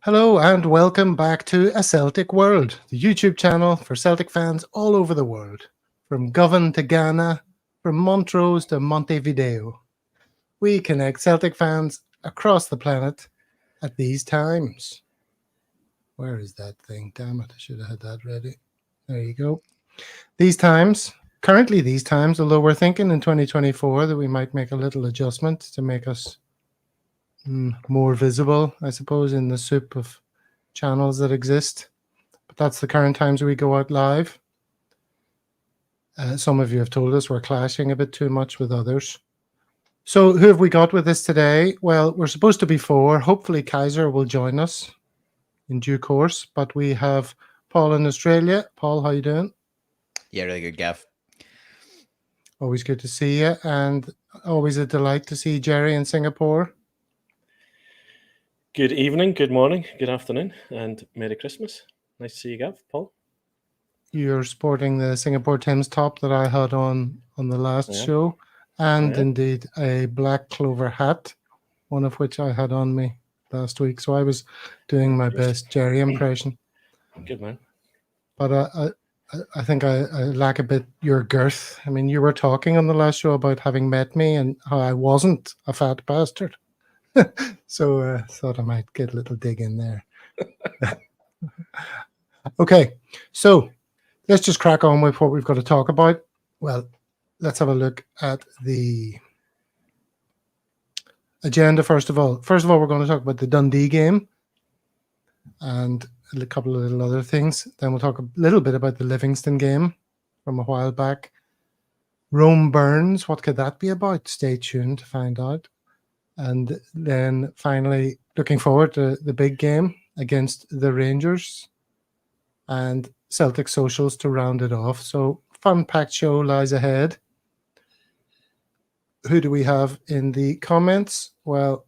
Hello and welcome back to A Celtic World, the YouTube channel for Celtic fans all over the world. From Govan to Ghana, from Montrose to Montevideo. We connect Celtic fans across the planet at these times. Where is that thing? Damn it, I should have had that ready. There you go. Currently these times, although we're thinking in 2024 that we might make a little adjustment to make us more visible, I suppose, in the soup of channels that exist. But that's the current times we go out live. Some of you have told us we're clashing a bit too much with others. So who have we got with us today? Well, we're supposed to be four. Hopefully Kaiser will join us in due course. But we have Paul in Australia. Paul, how you doing? Yeah, really good, Gav. Always good to see you, and always a delight to see Jerry in Singapore. Good evening, good morning, good afternoon, and Merry Christmas. Nice to see you, Gav. Paul? You're sporting the Singapore Thames top that I had on the last show, and indeed a black clover hat, one of which I had on me last week. So I was doing my best Jerry impression. Good man. But I think I lack a bit your girth. I mean, you were talking on the last show about having met me and how I wasn't a fat bastard. So thought I might get a little dig in there. Okay, so let's just crack on with what we've got to talk about. Well, let's have a look at the agenda first of all. First of all, we're going to talk about the Dundee game and a couple of little other things. Then we'll talk a little bit about the Livingston game from a while back. Rome Burns, what could that be about? Stay tuned to find out. And then finally, looking forward to the big game against the Rangers and Celtic socials to round it off. So fun-packed show lies ahead. Who do we have in the comments? Well,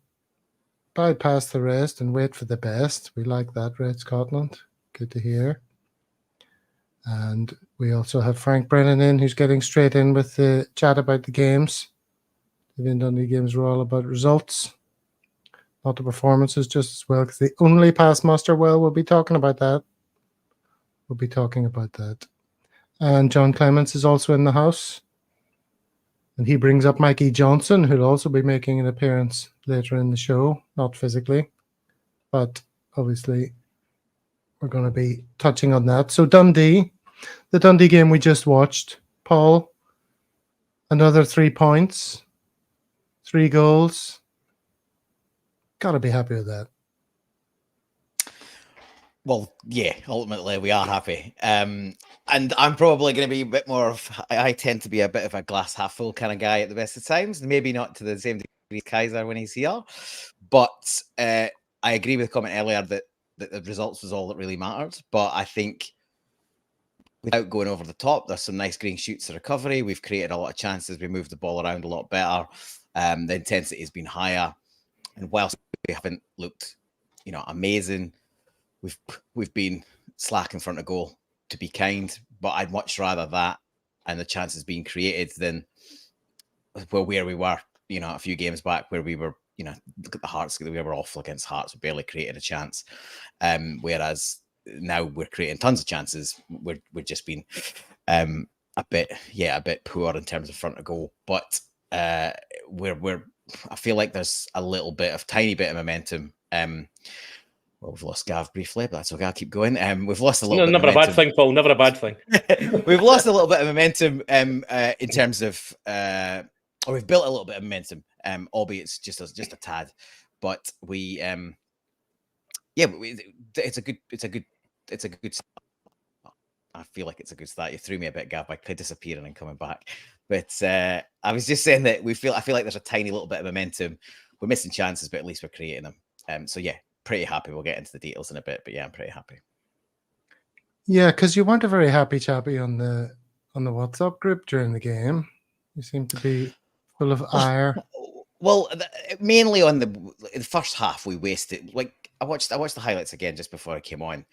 bypass the rest and wait for the best. We like that, Red Scotland. Good to hear. And we also have Frank Brennan in, who's getting straight in with the chat about the games. The Dundee games were all about results, not the performances just as well, because the only past master, well, we'll be talking about that. We'll be talking about that. And John Clements is also in the house. And he brings up Mikey Johnson, who'll also be making an appearance later in the show, not physically, but obviously we're going to be touching on that. So Dundee, the Dundee game we just watched, Paul, another 3 points. 3 goals. Got to be happy with that. Well, yeah, ultimately we are happy. And I'm probably going to be a bit more of, I tend to be a bit of a glass half full kind of guy at the best of times. Maybe not to the same degree as Kaiser when he's here. But I agree with the comment earlier that the results was all that really mattered. But I think without going over the top, there's some nice green shoots of recovery. We've created a lot of chances. We moved the ball around a lot better. The intensity has been higher, and whilst we haven't looked, amazing, we've been slack in front of goal, to be kind. But I'd much rather that and the chances being created than where we were, a few games back where we were, look at the Hearts, we were awful against Hearts, we barely created a chance. Whereas now we're creating tons of chances. We're just been a bit poor in terms of front of goal, but. I feel like there's a tiny bit of momentum. Well, we've lost Gav briefly, but that's okay. I'll keep going. We've lost a little bit. Never a bad thing, Paul. Never a bad thing. We've lost a little bit of momentum in terms of, or we've built a little bit of momentum, albeit it's just a tad. But we, it's a good. I feel like it's a good start. You threw me a bit, Gav, by disappearing and coming back. But I was just saying that I feel like there's a tiny little bit of momentum. We're missing chances, but at least we're creating them. So yeah, pretty happy. We'll get into the details in a bit, but yeah, I'm pretty happy. Yeah, because you weren't a very happy chappy on the WhatsApp group during the game. You seem to be full of ire. Well, mainly on the first half, we wasted. Like I watched the highlights again just before I came on.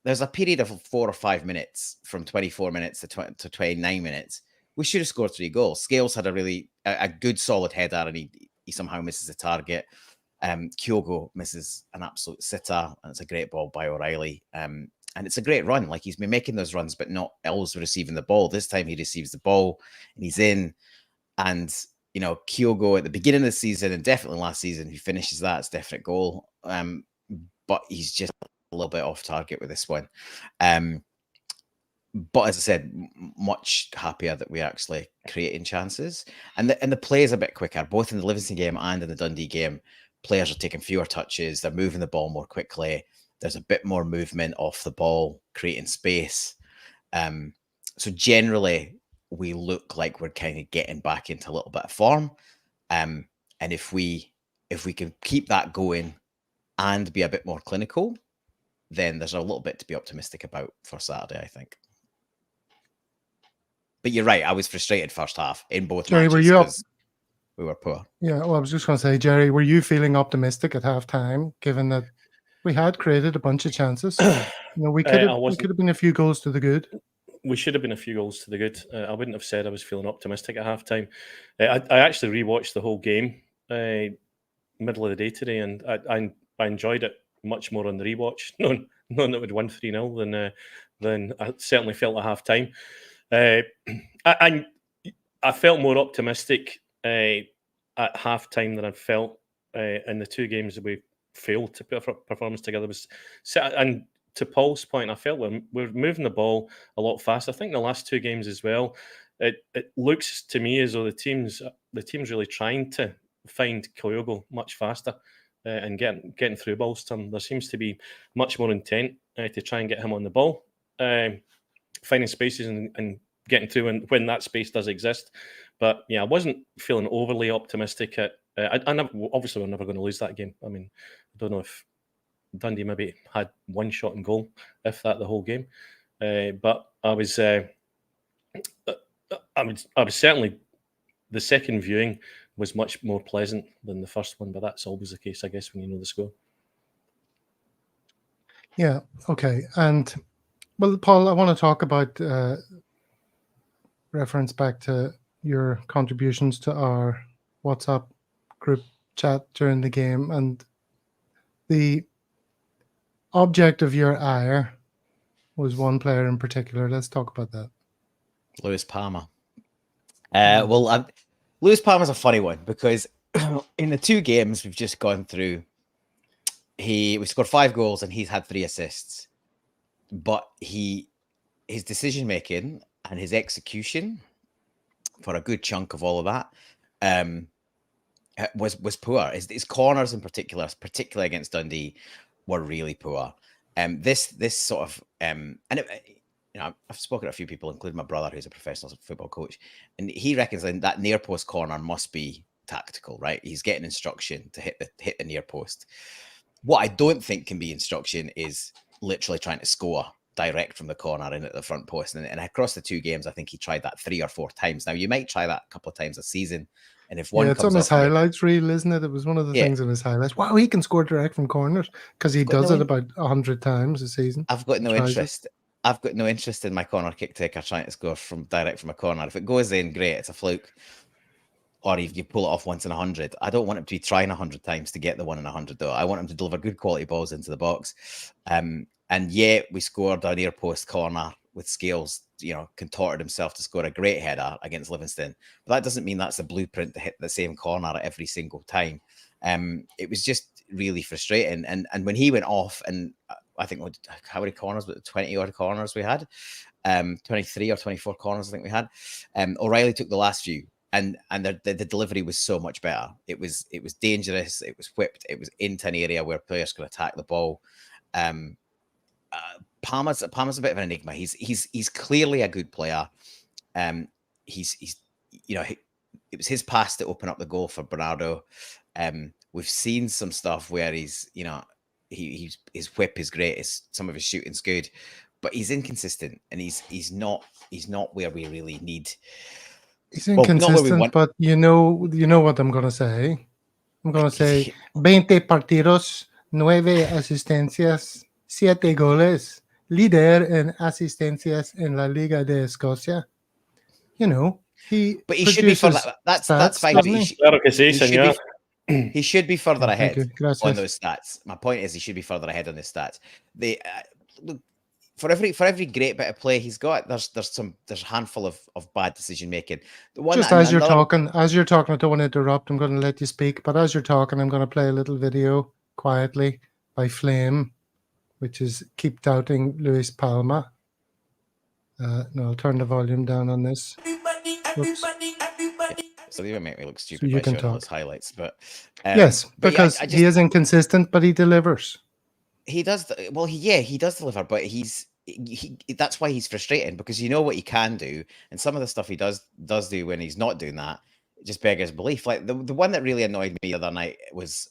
There's a period of 4 or 5 minutes, from 24 minutes to 29 minutes. We should have scored 3 goals. Scales had a good solid header, and he somehow misses the target. Kyogo misses an absolute sitter, and it's a great ball by O'Reilly. And it's a great run. Like, he's been making those runs, but not always receiving the ball. This time he receives the ball and he's in. And, you know, Kyogo at the beginning of the season and definitely last season, he finishes that, it's a definite goal. But he's just a little bit off target with this one. But as I said, much happier that we're actually creating chances. And the play is a bit quicker, both in the Livingston game and in the Dundee game. Players are taking fewer touches. They're moving the ball more quickly. There's a bit more movement off the ball, creating space. So generally, we look like we're kind of getting back into a little bit of form. And if we can keep that going and be a bit more clinical, then there's a little bit to be optimistic about for Saturday, I think. But you're right, I was frustrated first half in both Jerry, matches were you up? because we were poor. Yeah, well, I was just going to say, Jerry, were you feeling optimistic at halftime, given that we had created a bunch of chances? You know, we could have been a few goals to the good. We should have been a few goals to the good. I wouldn't have said I was feeling optimistic at halftime. I actually rewatched the whole game middle of the day today, and I enjoyed it much more on the rewatch, knowing that we'd won 3-0 than I certainly felt at halftime. I felt more optimistic at halftime than I felt in the two games that we failed to put a performance together. And to Paul's point, I felt we're moving the ball a lot faster. I think the last two games as well, it looks to me as though the team's really trying to find Kyogo much faster and getting through balls to him. There seems to be much more intent to try and get him on the ball, finding spaces and getting through when that space does exist. But yeah, I wasn't feeling overly optimistic obviously we're never going to lose that game. I mean, I don't know if Dundee maybe had one shot on goal, if that, the whole game. But I was certainly, the second viewing was much more pleasant than the first one, but that's always the case, I guess, when you know the score. Yeah, okay. And, well, Paul, I want to talk about reference back to your contributions to our WhatsApp group chat during the game, and the object of your ire was one player in particular. Let's talk about that. Lewis Palmer. Lewis Palmer's a funny one because in the two games we've just gone through, we scored 5 goals and he's had 3 assists. But his decision making and his execution for a good chunk of all of that was poor. His corners in particular, particularly against Dundee, were really poor. This sort of I've spoken to a few people, including my brother, who's a professional football coach, and he reckons that near post corner must be tactical, right? He's getting instruction to hit the near post. What I don't think can be instruction is literally trying to score direct from the corner in at the front post. And across the two games, I think he tried that 3 or 4 times. Now, you might try that a couple of times a season. And if one it's on his highlights reel, isn't it? It was one of the things in his highlights. Wow, he can score direct from corners because he does it about 100 times a season. I've got no interest. I've got no interest in my corner kick taker trying to score direct from a corner. If it goes in, great, it's a fluke. Or if you pull it off once in 100. I don't want him to be trying 100 times to get the 1 in 100, though. I want him to deliver good quality balls into the box. And yet we scored a near post corner with Scales, contorted himself to score a great header against Livingston. But that doesn't mean that's the blueprint to hit the same corner every single time. It was just really frustrating. And when he went off, and I think how many corners, but 20 odd corners we had, 23 or 24 corners I think we had. O'Reilly took the last few. And the delivery was so much better. It was dangerous. It was whipped. It was into an area where players could attack the ball. Palmer's a bit of an enigma. He's clearly a good player. It was his pass to open up the goal for Bernardo. We've seen some stuff where his whip is great. Some of his shooting's good, but he's inconsistent and he's not where we really need. He's inconsistent, but you know what I'm going to say. I'm going to say 20 partidos, 9 asistencias, 7 goles, líder en asistencias en la Liga de Escocia. But he should be for that. That's fine. He should be further Yeah, thank ahead you. Gracias. on those stats. My point is, he should be further ahead on the stats. They look, for every great bit of play he's got, there's a handful of bad decision making. The one Just that, as you're another, talking, I don't want to interrupt. I'm going to let you speak, but as you're talking, I'm going to play a little video quietly by Flame, which is "Keep Doubting Luis Palma." No, I'll turn the volume down on this. Oops. so they would make me look So stupid you by can showing all talk. those highlights, but Yes, but because yeah, he is inconsistent, but he delivers. he does. Well, he does deliver, but he that's why he's frustrating, because you know what he can do, and some of the stuff he does do when he's not doing that just beggars belief. Like the one that really annoyed me the other night was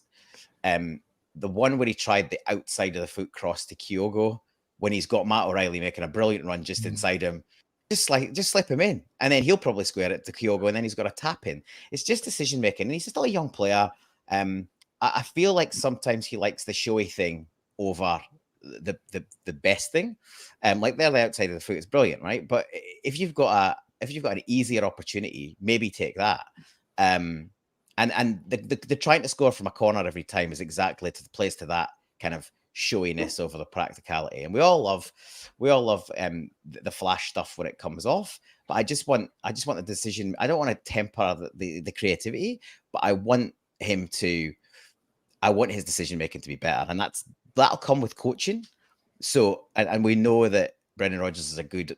the one where he tried the outside of the foot cross to Kyogo when he's got Matt O'Reilly making a brilliant run just inside him. Just slip him in, and then he'll probably square it to Kyogo, and then he's got a tap in. It's just decision making, and he's still a young player. I feel like sometimes he likes the showy thing over the best thing. Like there, the outside of the foot is brilliant, right? But if you've got an easier opportunity, maybe take that. And the trying to score from a corner every time is exactly plays to that kind of showiness over the practicality. And we all love the flash stuff when it comes off. But I just want the decision. I don't want to temper the creativity, but I want his decision making to be better, and that'll come with coaching. So, and we know that Brendan Rodgers is a good,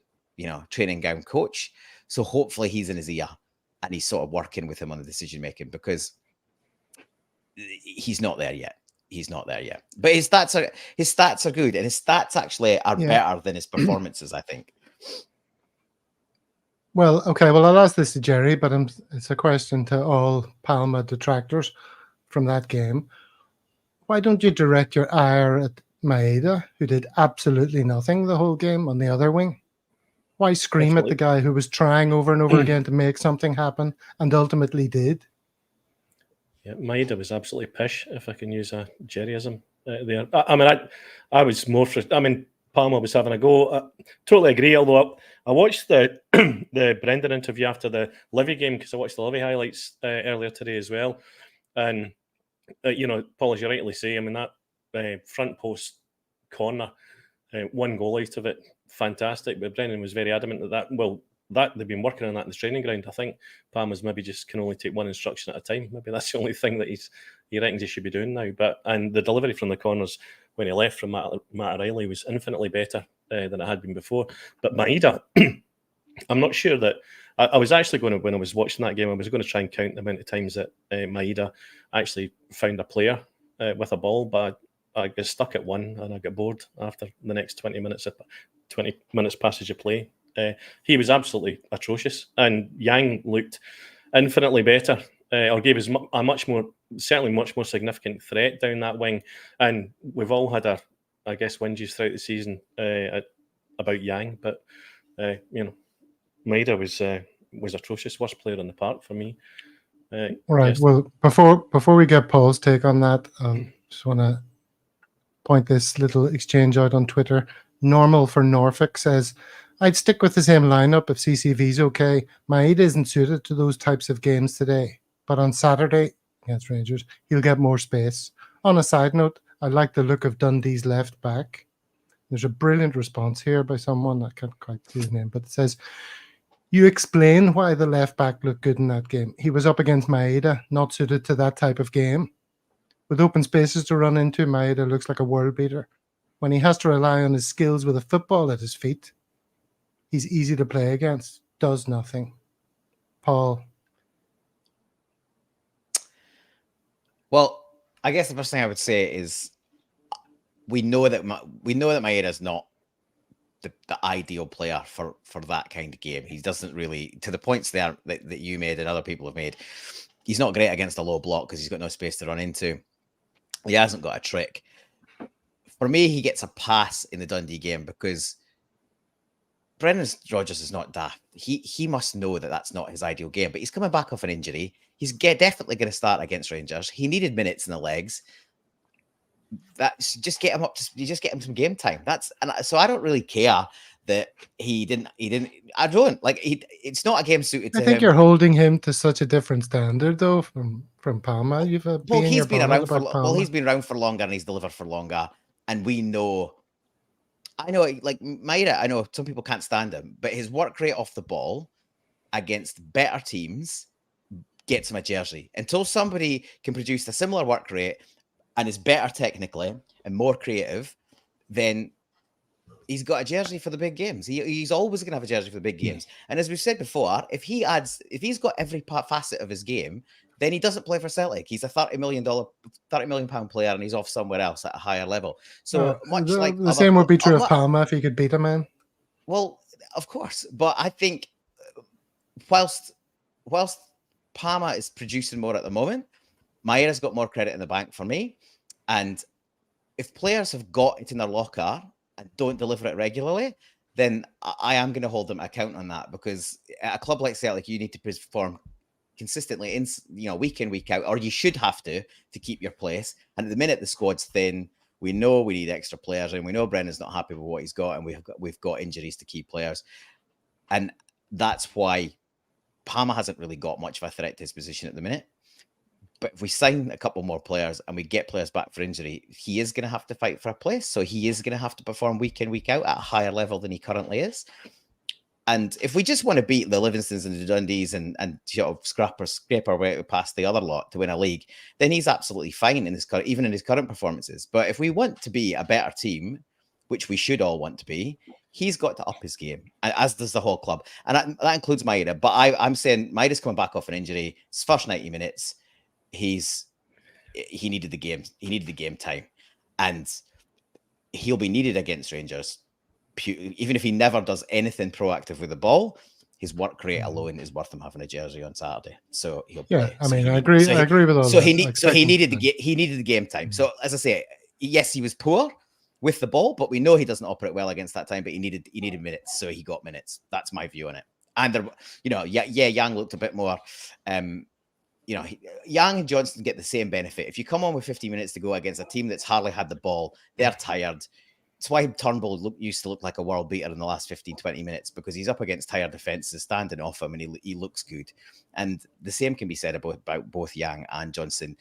training ground coach. So hopefully he's in his ear and he's sort of working with him on the decision making, because he's not there yet. He's not there yet. But his stats are good, and his stats actually are better than his performances, I think. Well, okay. Well, I'll ask this to Jerry, but it's a question to all Palma detractors from that game. Why don't you direct your ire at Maeda, who did absolutely nothing the whole game on the other wing? Why scream at the guy who was trying over and over again to make something happen and ultimately did? Yeah, Maeda was absolutely pish, if I can use a Jerryism there. I was more frustrated. I mean, Palma was having a go. I totally agree, although I watched the the Brendan interview after the Livi game, because I watched the Livi highlights earlier today as well. And, Paul, as you rightly say, I mean, that front post corner, one goal out of it, fantastic. But Brendan was very adamant that they've been working on that in the training ground. I think Palmer's maybe just can only take one instruction at a time. Maybe that's the only thing that he reckons he should be doing now. And the delivery from the corners when he left from Matt O'Reilly was infinitely better than it had been before. But Maeda, I'm not sure that I was actually going to, when I was watching that game, I was going to try and count the amount of times that Maeda actually found a player with a ball, but I got stuck at one and I got bored after the next 20 minutes passage of play. He was absolutely atrocious, and Yang looked infinitely better, or gave us a much more significant threat down that wing. And we've all had our, I guess, whinges throughout the season about Yang, but Maeda was atrocious, worst player in the park for me. Right. Yes. Well, before we get Paul's take on that, just want to point this little exchange out on Twitter. Normal for Norfolk says, I'd stick with the same lineup if CCV's okay. Maeda isn't suited to those types of games today, but on Saturday against Rangers, he'll get more space. On a side note, I like the look of Dundee's left back. There's a brilliant response here by someone, I can't quite see his name, but it says, you explain why the left back looked good in that game. He was up against Maeda, not suited to that type of game. With open spaces to run into, Maeda looks like a world beater. When he has to rely on his skills with a football at his feet, he's easy to play against, does nothing. Paul. Well, I guess the first thing I would say is we know that Maeda is not the ideal player for that kind of game. He doesn't really, to the points there that you made and other people have made, he's not great against a low block because he's got no space to run into. He hasn't got a trick. For me, he gets a pass in the Dundee game because Brendan Rodgers is not daft. He must know that that's not his ideal game, but he's coming back off an injury. He's definitely going to start against Rangers. He needed minutes in the legs. That's just get him up. You just get him some game time. So I don't really care that he didn't. I don't like. It's not a game suited to I think him. you're holding him to such a different standard, though, from Palma. You've Well, been he's been around for Palma. he's been around for longer and he's delivered for longer, and we know. I know, like Maida. I know some people can't stand him, but his work rate off the ball against better teams gets him a jersey. Until somebody can produce a similar work rate and is better technically and more creative, then he's got a jersey for the big games. He's always going to have a jersey for the big games. And as we've said before, if he's got every facet of his game, then he doesn't play for Celtic. He's a £30 million player, and he's off somewhere else at a higher level. So much like the same would be true of Palma if he could beat a man. Well, of course, but I think whilst Palma is producing more at the moment, Maida's got more credit in the bank for me. And if players have got it in their locker and don't deliver it regularly, then I am going to hold them account on that, because at a club like Celtic, you need to perform consistently week in, week out, or you should have to keep your place. And at the minute the squad's thin, we know we need extra players, and we know Brennan's not happy with what he's got, and we've got injuries to key players. And that's why Palma hasn't really got much of a threat to his position at the minute. But if we sign a couple more players and we get players back for injury, he is going to have to fight for a place. So he is going to have to perform week in, week out at a higher level than he currently is. And if we just want to beat the Livingstons and the Dundees and scrape our way past the other lot to win a league, then he's absolutely fine even in his current performances. But if we want to be a better team, which we should all want to be, he's got to up his game, as does the whole club. And that includes Maida. But I'm saying Maida's coming back off an injury. His first 90 minutes, he needed the game. He needed the game time, and he'll be needed against Rangers. Even if he never does anything proactive with the ball, his work rate alone is worth him having a jersey on Saturday. So he'll play. Yeah, I agree. I agree with all that. He needed the game time. So as I say, yes, he was poor with the ball, but we know he doesn't operate well against that time. But he needed minutes, so he got minutes. That's my view on it. And Yang looked a bit more. Yang and Johnson get the same benefit. If you come on with 50 minutes to go against a team that's hardly had the ball, they're tired. It's why Turnbull used to look like a world beater in the last 15, 20 minutes, because he's up against tired defenses standing off him, and he looks good. And the same can be said about both Yang and Johnson.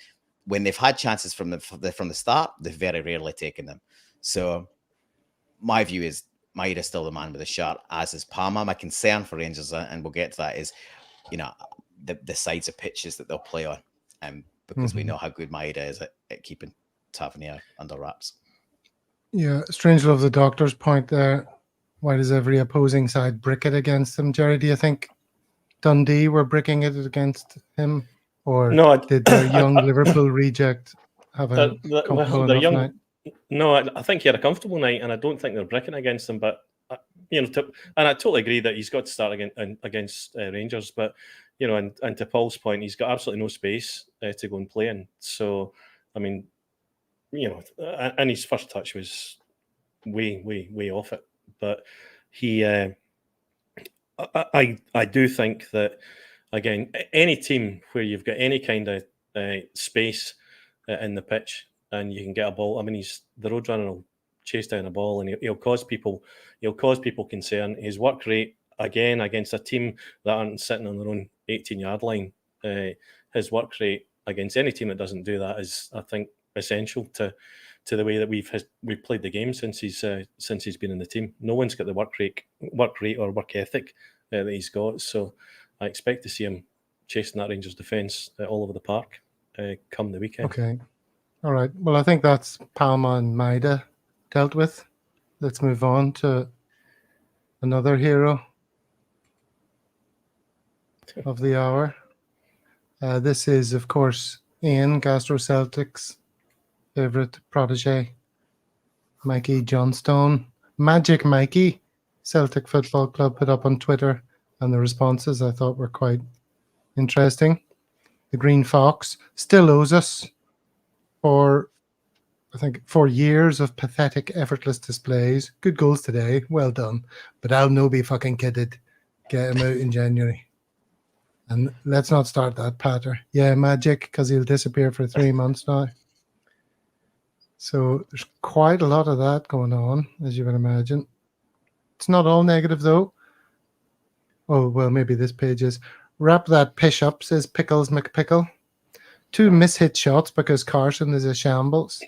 When they've had chances from the start, they've very rarely taken them. So my view is Maida's still the man with the shirt, as is Palma. My concern for Rangers, and we'll get to that, is the sides of pitches that they'll play on, because we know how good Maida is at keeping Tavernier under wraps. Yeah, strange love the doctor's point there. Why does every opposing side brick it against him? Jerry, do you think Dundee were bricking it against him, or did the young Liverpool reject have a comfortable enough night? No, I think he had a comfortable night, and I don't think they're bricking against him. But and I totally agree that he's got to start against Rangers. But and to Paul's point, he's got absolutely no space to go and play in. So I mean, and his first touch was way off it. But he, I do think that, again, any team where you've got any kind of space in the pitch and you can get a ball. I mean, the road runner will chase down a ball and he'll cause people concern. His work rate, again, against a team that aren't sitting on their own 18-yard line, his work rate against any team that doesn't do that is, I think, essential to the way that we've played the game since he's been in the team. No one's got the work rate or work ethic that he's got. So I expect to see him chasing that Rangers defence all over the park come the weekend. Okay. All right. Well, I think that's Palma and Maida dealt with. Let's move on to another hero of the hour. This is, of course, Ian, Gastro Celtic's favourite protege, Mikey Johnstone. Magic Mikey, Celtic Football Club, put up on Twitter, and the responses I thought were quite interesting. The Green Fox still owes us for, I think, 4 years of pathetic, effortless displays. Good goals today, well done. But I'll no be fucking kidded. Get him out in January. And let's not start that patter. Yeah, Magic, because he'll disappear for 3 months now. So there's quite a lot of that going on, as you would imagine. It's not all negative, though. Oh, well, maybe this page is. Wrap that pish up, says Pickles McPickle. 2 mishit shots because Carson is a shambles.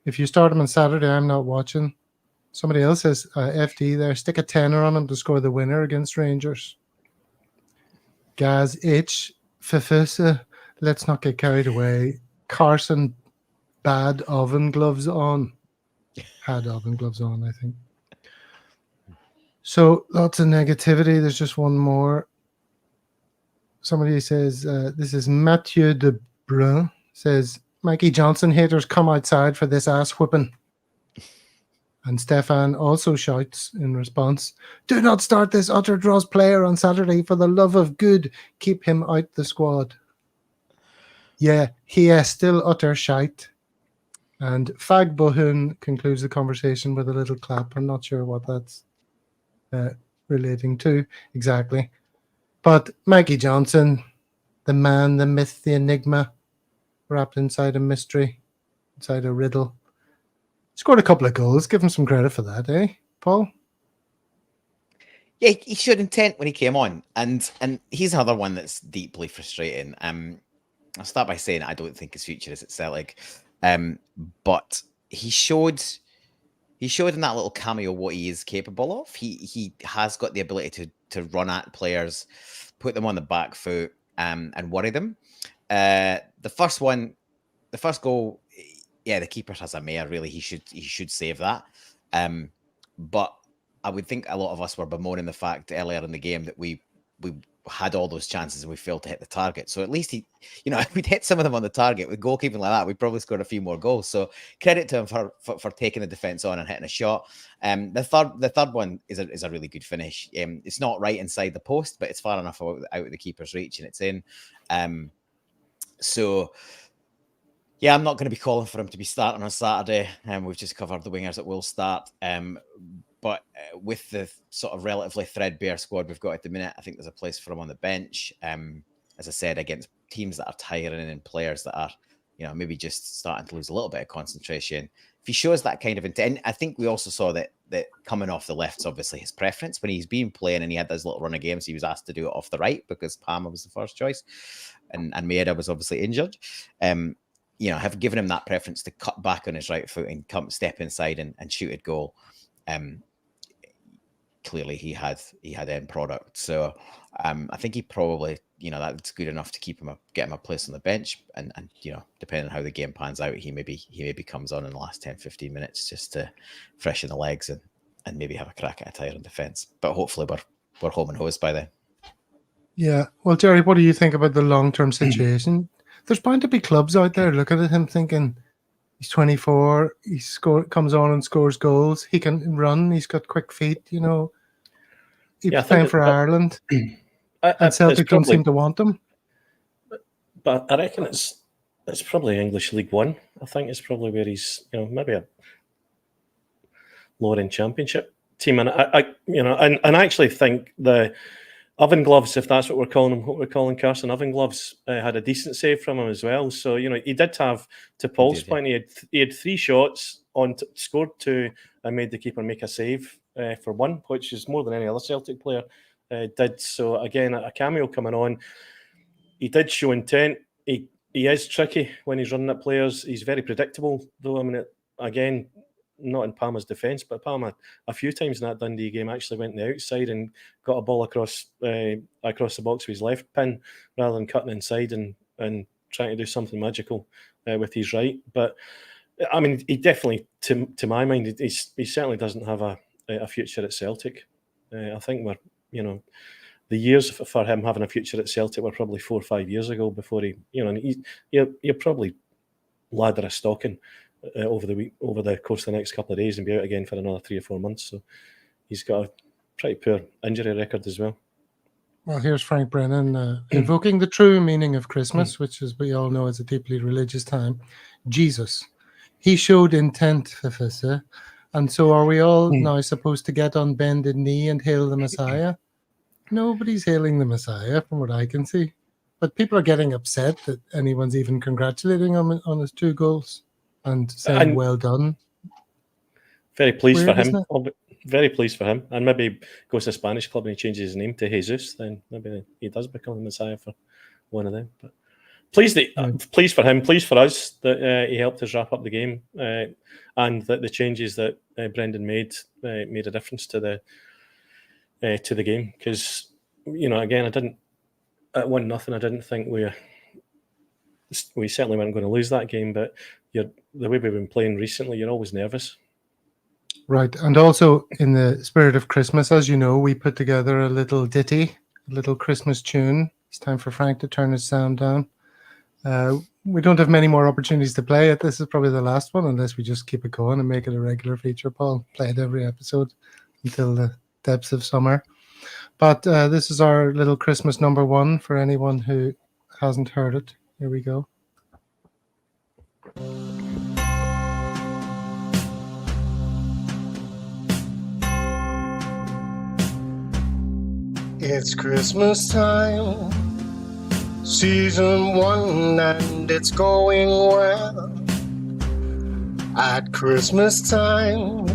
If you start him on Saturday, I'm not watching. Somebody else says, FD there, stick a tenner on him to score the winner against Rangers. Gaz H. Fifisa, let's not get carried away. Carson, bad oven gloves on. Had oven gloves on, I think. So, lots of negativity. There's just one more. Somebody says, this is Mathieu de Brun, says, Mikey Johnson haters come outside for this ass whipping. And Stefan also shouts in response, do not start this utter draws player on Saturday. For the love of good, keep him out the squad. Yeah, he is still utter shite. And Fag Bohun concludes the conversation with a little clap. I'm not sure what that's relating to exactly. But Mikey Johnson, the man, the myth, the enigma, wrapped inside a mystery, inside a riddle. Scored a couple of goals. Give him some credit for that, eh, Paul? Yeah, he showed intent when he came on, and he's another one that's deeply frustrating. I'll start by saying I don't think his future is at Celtic, but he showed in that little cameo what he is capable of. He has got the ability to run at players, put them on the back foot, and worry them. The first goal, yeah, the keeper has a mare. Really, he should save that. But I would think a lot of us were bemoaning the fact earlier in the game that we had all those chances and we failed to hit the target. So at least if we'd hit some of them on the target with goalkeeping like that, we'd probably scored a few more goals. So credit to him for taking the defense on and hitting a shot. The third one is a really good finish. It's not right inside the post, but it's far enough out of the keeper's reach and it's in. So yeah, I'm not going to be calling for him to be starting on Saturday. We've just covered the wingers that will start. But with the sort of relatively threadbare squad we've got at the minute, I think there's a place for him on the bench. As I said, against teams that are tiring and players that are, maybe just starting to lose a little bit of concentration. If he shows that kind of intent, I think we also saw that coming off the left's obviously his preference. When he's been playing and he had those little run of games, he was asked to do it off the right because Palmer was the first choice, and Maeda was obviously injured. Have given him that preference to cut back on his right foot and step inside and shoot at goal. Clearly he had end product. So I think he probably, that's good enough to get him a place on the bench. And depending on how the game pans out, he maybe comes on in the last 10, 15 minutes just to freshen the legs and maybe have a crack at a tire in defence. But hopefully we're home and hosed by then. Yeah. Well, Jerry, what do you think about the long-term situation? There's bound to be clubs out there looking at him thinking, he's 24, comes on and scores goals. He can run. He's got quick feet, He's playing for Ireland. And Celtic don't seem to want him. But I reckon it's probably English League One. I think it's probably where he's, maybe a lower end championship team. And I actually think the oven gloves, if that's what we're calling Carson oven gloves, had a decent save from him as well. So he did have, to Paul's point, he had 3 shots on, scored 2, and made the keeper make a save for 1, which is more than any other Celtic player did. So again, a cameo coming on. He did show intent. He is tricky when he's running at players. He's very predictable, though. I mean, again, not in Palmer's defence, but Palmer a few times in that Dundee game actually went the outside and got a ball across the box with his left pin rather than cutting inside and trying to do something magical with his right. But I mean, he definitely, to my mind, he certainly doesn't have a future at Celtic. I think we're, the years for him having a future at Celtic were probably 4 or 5 years ago before you're probably ladder a stocking over the course of the next couple of days and be out again for another 3 or 4 months. So he's got a pretty poor injury record as well. Well, here's Frank Brennan invoking the true meaning of Christmas, which, as we all know, is a deeply religious time. Jesus, he showed intent, Fifisa, and so are we all now supposed to get on bended knee and hail the Messiah? Nobody's hailing the Messiah, from what I can see. But people are getting upset that anyone's even congratulating him on his 2 goals and saying, well done. Very pleased for him. very pleased for him. And maybe goes to a Spanish club and he changes his name to Jesus. Then maybe he does become the Messiah for one of them. But pleased for him. Pleased for us that he helped us wrap up the game, and that the changes that Brendan made made a difference to the game. Because again, I didn't at 1-0. I didn't think we certainly weren't going to lose that game. But the way we've been playing recently, you're always nervous. Right, and also in the spirit of Christmas, as you know, we put together a little ditty, a little Christmas tune. It's time for Frank to turn his sound down. We don't have many more opportunities to play it. This is probably the last one, unless we just keep it going and make it a regular feature, Paul. Play it every episode until the depths of summer. But this is our little Christmas number one for anyone who hasn't heard it. Here we go. It's Christmas time, season 1, and it's going well. At Christmas time,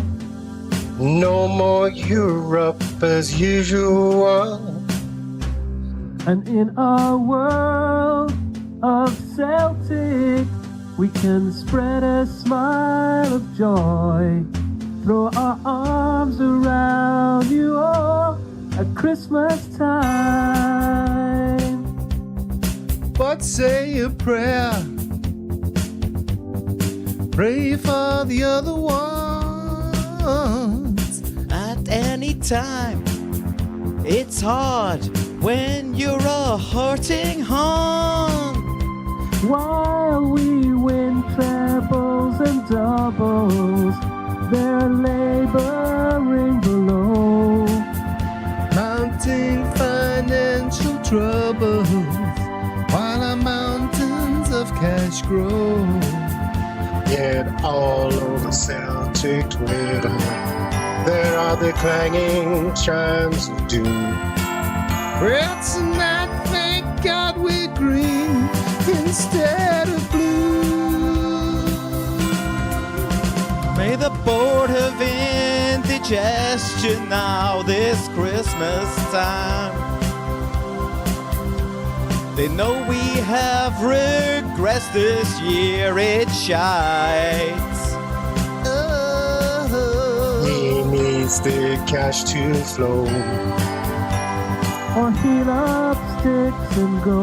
no more Europe as usual. And in our world of Celtic, we can spread a smile of joy, throw our arms around you all at Christmas time. But say a prayer, pray for the other ones. At any time, it's hard when you're a hurting home. While we win trebles and doubles, they're laboring below. Mounting financial troubles, while our mountains of cash grow. Yet all over Celtic Twitter, there are the clanging chimes of doom. Reds and that, thank God we're green instead of blue. May the board have indigestion now this Christmas time. They know we have regressed this year, it shites. He needs the cash to flow, or heal up sticks and go.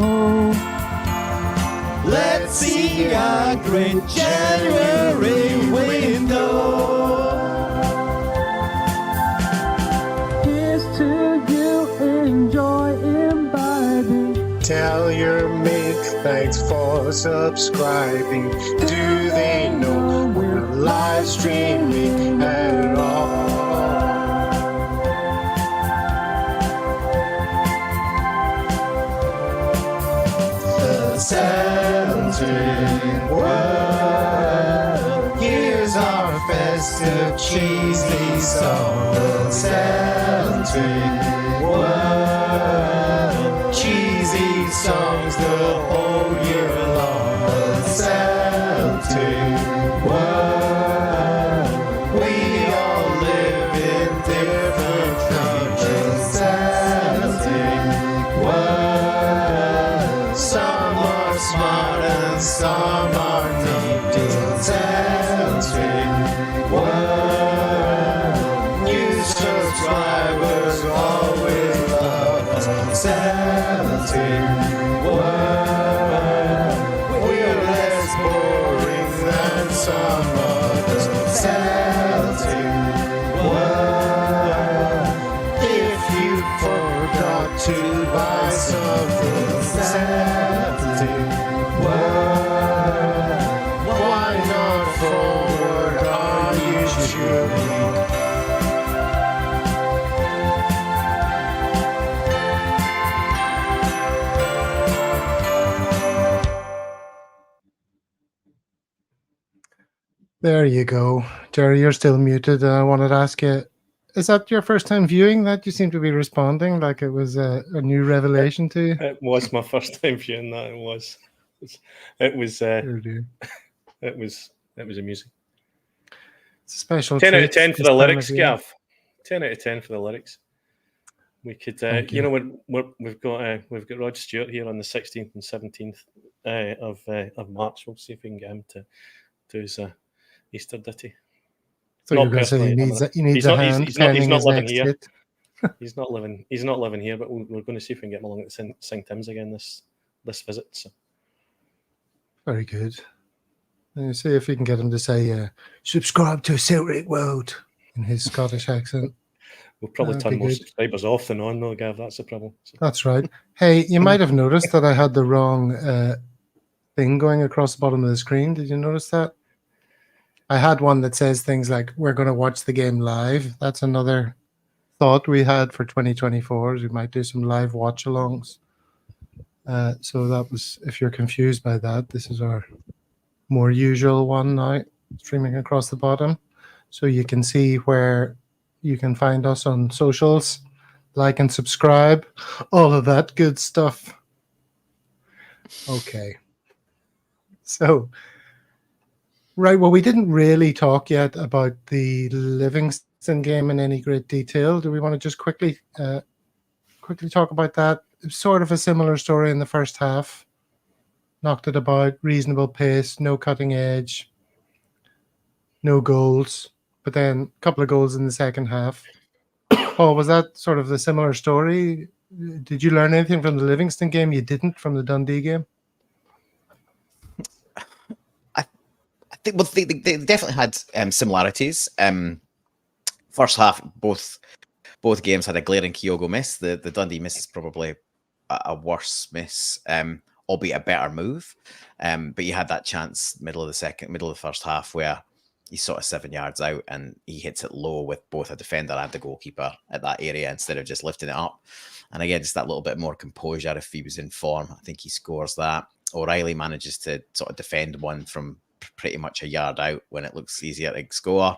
Let's see a great January window. Here's to you, enjoy imbibing. Tell your mate thanks for subscribing. Do they know we're live streaming at all? The Celtic world, here's our festive cheesy song. The Celtic world, cheesy songs the whole year long. The Celtic world, we all live in different countries. Celtic world, some are smart and some are not. Celtic world, new subscribers always love us. Celtic world, we're less boring than some others. Celtic world, if you forgot to buy something. Celtic world, why not forward our YouTube link? There you go. Jerry, you're still muted. I wanted to ask you, is that your first time viewing that? You seem to be responding like it was a new revelation to you. It was my first time viewing that. It was amusing. It's a special 10 out of treat 10 for this the time lyrics, of year. Gav. 10 out of 10 for the lyrics. We could, Thank you know, we've got Rod Stewart here on the 16th and 17th of March. We'll see if we can get him to do his Easter ditty. So you're going to say he needs a hand penning his living next here. hit. He's not living here, but we're going to see if we can get him along to sing Tim's again this visit. So. Very good. And see if we can get him to say, subscribe to Celtic World in his Scottish accent. We'll probably That'd turn be more good. subscribers off than on, though, Gav. That's the problem. So. That's right. Hey, you might have noticed that I had the wrong thing going across the bottom of the screen. Did you notice that? I had one that says things like, we're going to watch the game live. That's another thought we had for 2024 is we might do some live watch-alongs. So that was, if you're confused by that, this is our more usual one now, streaming across the bottom. So you can see where you can find us on socials, like and subscribe, all of that good stuff. Okay. So, right, well, we didn't really talk yet about the Livingston game in any great detail. Do we want to just quickly talk about that? Sort of a similar story in the first half. Knocked it about, reasonable pace, no cutting edge, no goals, but then a couple of goals in the second half. Paul, was that sort of the similar story? Did you learn anything from the Livingston game you didn't from the Dundee game? I think they definitely had similarities. First half, both games had a glaring Kyogo miss. The Dundee miss is probably a worse miss, albeit a better move. But you had that chance middle of the first half where he's sort of 7 yards out and he hits it low with both a defender and the goalkeeper at that area instead of just lifting it up. And again, just that little bit more composure if he was in form. I think he scores that. O'Reilly manages to sort of defend one from pretty much a yard out when it looks easier to score.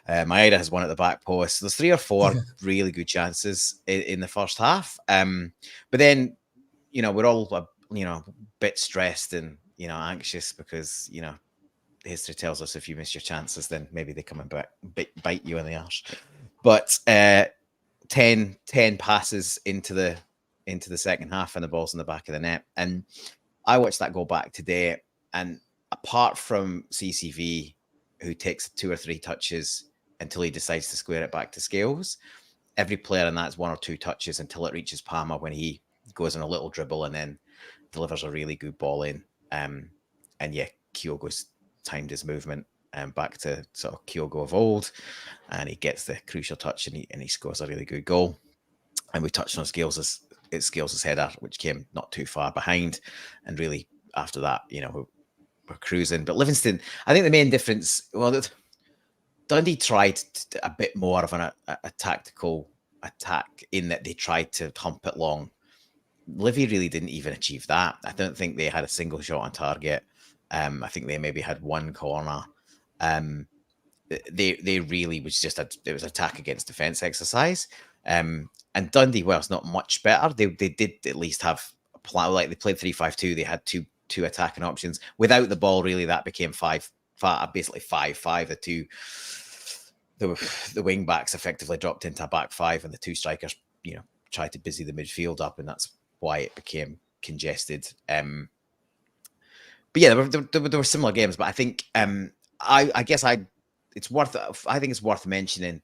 Maeda has one at the back post. So there's 3 or 4 really good chances in the first half. But then, you know, we're all, a bit stressed and, anxious because, history tells us if you miss your chances, then maybe they come and bite you in the arse. But 10 passes into the second half and the ball's in the back of the net. And I watched that go back today, and apart from CCV, who takes 2 or 3 touches until he decides to square it back to Scales, every player in that's 1 or 2 touches until it reaches Palmer when he goes on a little dribble and then delivers a really good ball in. And yeah, Kyogo's timed his movement back to sort of Kyogo of old, and he gets the crucial touch and he scores a really good goal. And we touched on Scales' header, which came not too far behind, and really after that, we're cruising. But Livingston, I think the main difference, Dundee tried a bit more of a tactical attack in that they tried to hump it long. Livi really didn't even achieve that. I don't think they had a single shot on target. I think they maybe had 1 corner. They really was just it was attack against defense exercise. And Dundee, well, it's not much better. They did at least have a plan. Like they played 3-5-2. They had two attacking options. Without the ball, really, that became basically 5-5. The wing backs effectively dropped into a back 5, and the 2 strikers, tried to busy the midfield up, and that's why it became congested. But yeah, there were similar games. But I think I think it's worth mentioning,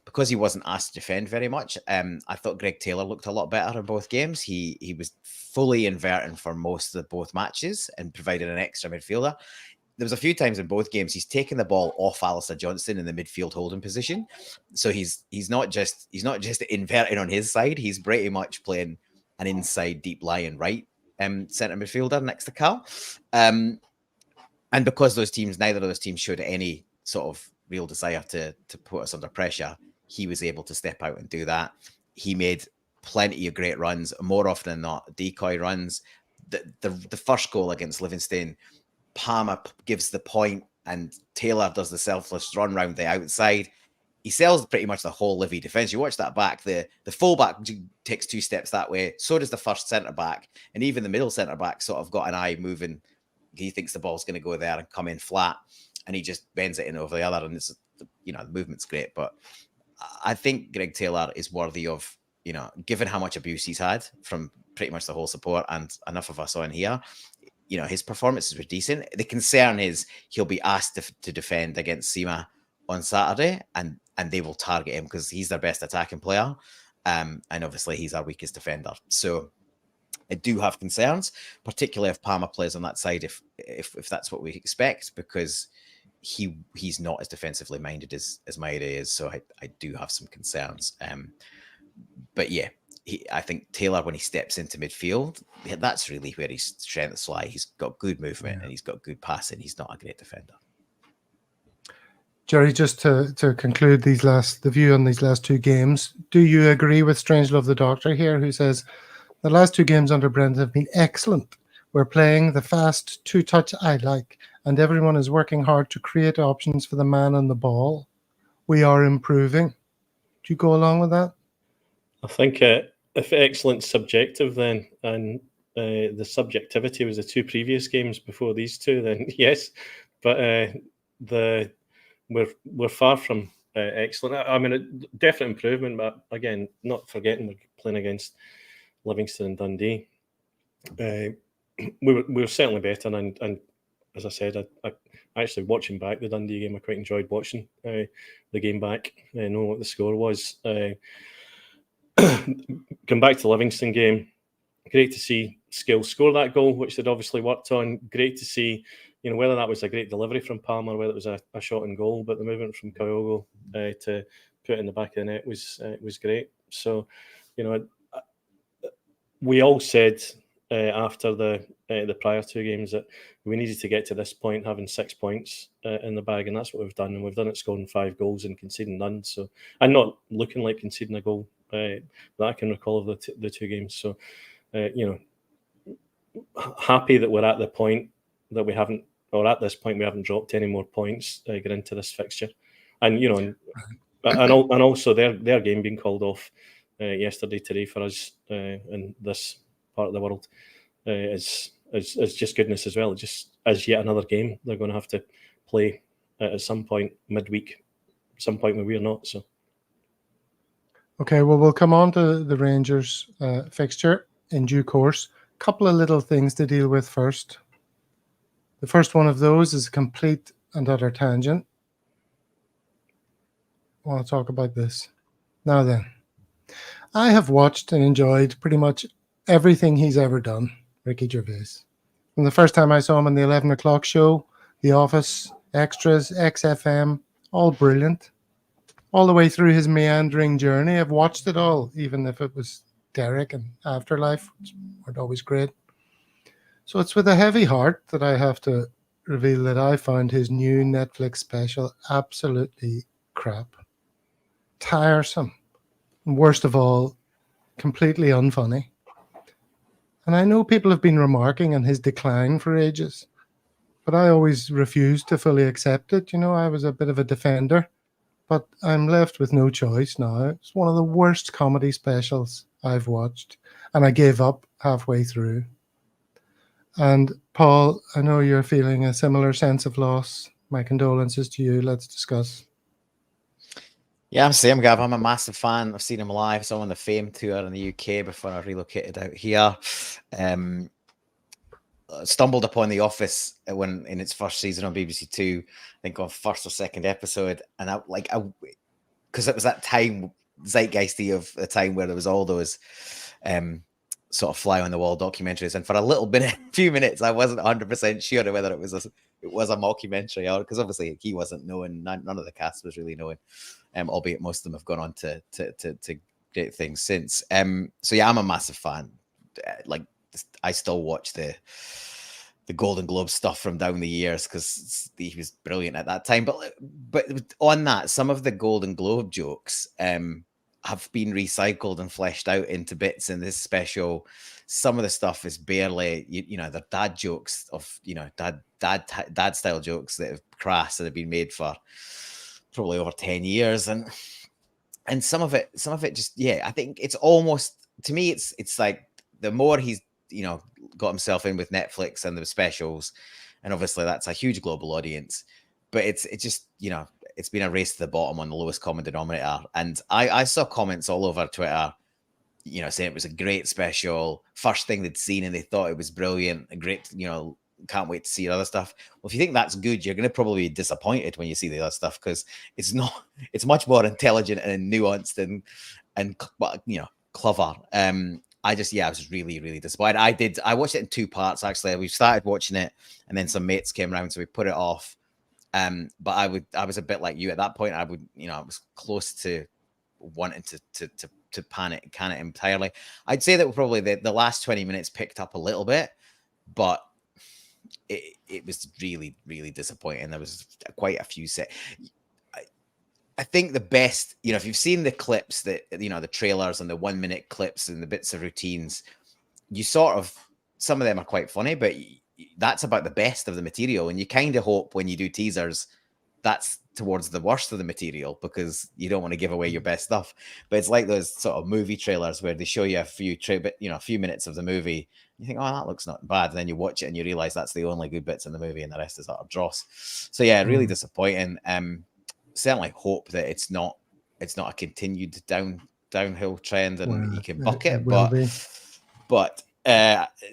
because he wasn't asked to defend very much. I thought Greg Taylor looked a lot better in both games. He was fully inverting for most of both matches and provided an extra midfielder. There was a few times in both games he's taken the ball off Alistair Johnston in the midfield holding position. So he's not just inverting on his side. He's pretty much playing an inside deep lying right centre midfielder next to Cal. And because neither of those teams showed any sort of real desire to put us under pressure, he was able to step out and do that. He made plenty of great runs, more often than not decoy runs. The first goal against Livingston, Palmer gives the point and Taylor does the selfless run round the outside. He sells pretty much the whole Livi defence. You watch that back, the fullback takes 2 steps that way. So does the first centre-back. And even the middle centre-back sort of got an eye moving. He thinks the ball's going to go there and come in flat. And he just bends it in over the other. And it's, the movement's great. But I think Greg Taylor is worthy of, given how much abuse he's had from pretty much the whole support and enough of us on here, his performances were decent. The concern is he'll be asked to defend against Sima on Saturday, and they will target him because he's their best attacking player. And obviously he's our weakest defender. So I do have concerns, particularly if Palmer plays on that side, if that's what we expect, because he's not as defensively minded as Maeda is. So I do have some concerns. But yeah, I think Taylor, when he steps into midfield, that's really where his strengths lie. He's got good movement and he's got good passing. He's not a great defender. Jerry, just to conclude the view on these last two games, do you agree with Strangelove the Doctor here, who says the last two games under Brent have been excellent? We're playing the fast two-touch I like, and everyone is working hard to create options for the man on the ball. We are improving. Do you go along with that? I think if excellent subjective then, and the subjectivity was the two previous games before these two, then yes. But we're far from excellent. I mean, a definite improvement, but again, not forgetting we're playing against Livingston and Dundee. We were certainly better, and as I said, I actually watching back the Dundee game, I quite enjoyed watching the game back, knowing what the score was. Come back to the Livingston game, great to see Skill score that goal, which they'd obviously worked on. Great to see, whether that was a great delivery from Palmer, whether it was a shot on goal, but the movement from Kyogo to put it in the back of the net was great. So, we all said after the prior two games that we needed to get to this point, having 6 points in the bag, and that's what we've done. And we've done it scoring 5 goals and conceding none. So, and not looking like conceding a goal that I can recall of the two games. So, happy that we're at the point that we haven't, or at this point we haven't dropped any more points getting into this fixture, and and also their game being called off today for us in this part of the world is just goodness as well. It just as yet another game they're going to have to play at some point midweek, some point where we're not. So. Okay, well, we'll come on to the Rangers fixture in due course. Couple of little things to deal with first. The first one of those is a complete and utter tangent. I want to talk about this. Now then, I have watched and enjoyed pretty much everything he's ever done, Ricky Gervais. From the first time I saw him on the 11 o'clock show, The Office, Extras, XFM, all brilliant. All the way through his meandering journey, I've watched it all, even if it was Derek and Afterlife, which weren't always great. So it's with a heavy heart that I have to reveal that I found his new Netflix special absolutely crap. Tiresome. And worst of all, completely unfunny. And I know people have been remarking on his decline for ages, but I always refused to fully accept it. I was a bit of a defender. But I'm left with no choice now. It's one of the worst comedy specials I've watched, and I gave up halfway through. And Paul, I know you're feeling a similar sense of loss. My condolences to you. Let's discuss. Yeah, I'm same, Gav. I'm a massive fan. I've seen him live. Saw him on the Fame tour in the UK before I relocated out here. Stumbled upon The Office when in its first season on BBC Two, I think on first or second episode, and I because it was that time zeitgeisty of a time where there was all those sort of fly on the wall documentaries, and for a few minutes, I wasn't 100% sure whether it was a mockumentary or, because obviously he wasn't known, none of the cast was really known, albeit most of them have gone on to great things since. So yeah, I'm a massive fan. I still watch the Golden Globe stuff from down the years because he was brilliant at that time. But on that, some of the Golden Globe jokes have been recycled and fleshed out into bits in this special. Some of the stuff is barely, they're dad jokes of, dad style jokes that have crass that have been made for probably over 10 years. And some of it just, I think it's almost, to me, it's like the more he's, got himself in with Netflix and the specials, and obviously that's a huge global audience, but it's just, it's been a race to the bottom on the lowest common denominator. And I saw comments all over Twitter, you know, saying it was a great special, first thing they'd seen, and they thought it was brilliant, a great, you know, can't wait to see other stuff. Well, if you think that's good, you're going to probably be disappointed when you see the other stuff, because it's not, it's much more intelligent and nuanced and you know, clever. I was really, really disappointed. I watched it in 2 parts, actually. We started watching it and then some mates came around, so we put it off. But I was a bit like you at that point. I was close to wanting to can it entirely. I'd say that probably the last 20 minutes picked up a little bit, but it was really, really disappointing. There was quite a few I think the best, you know, if you've seen the clips that, you know, the trailers and the 1 minute clips and the bits of routines, you sort of, some of them are quite funny, but that's about the best of the material. And you kind of hope when you do teasers, that's towards the worst of the material, because you don't want to give away your best stuff. But it's like those sort of movie trailers where they show you a few minutes of the movie. You think, oh, that looks not bad. And then you watch it and you realize that's the only good bits in the movie and the rest is utter dross. So yeah, really disappointing. Certainly hope that it's not a continued downhill trend and he can buck it. But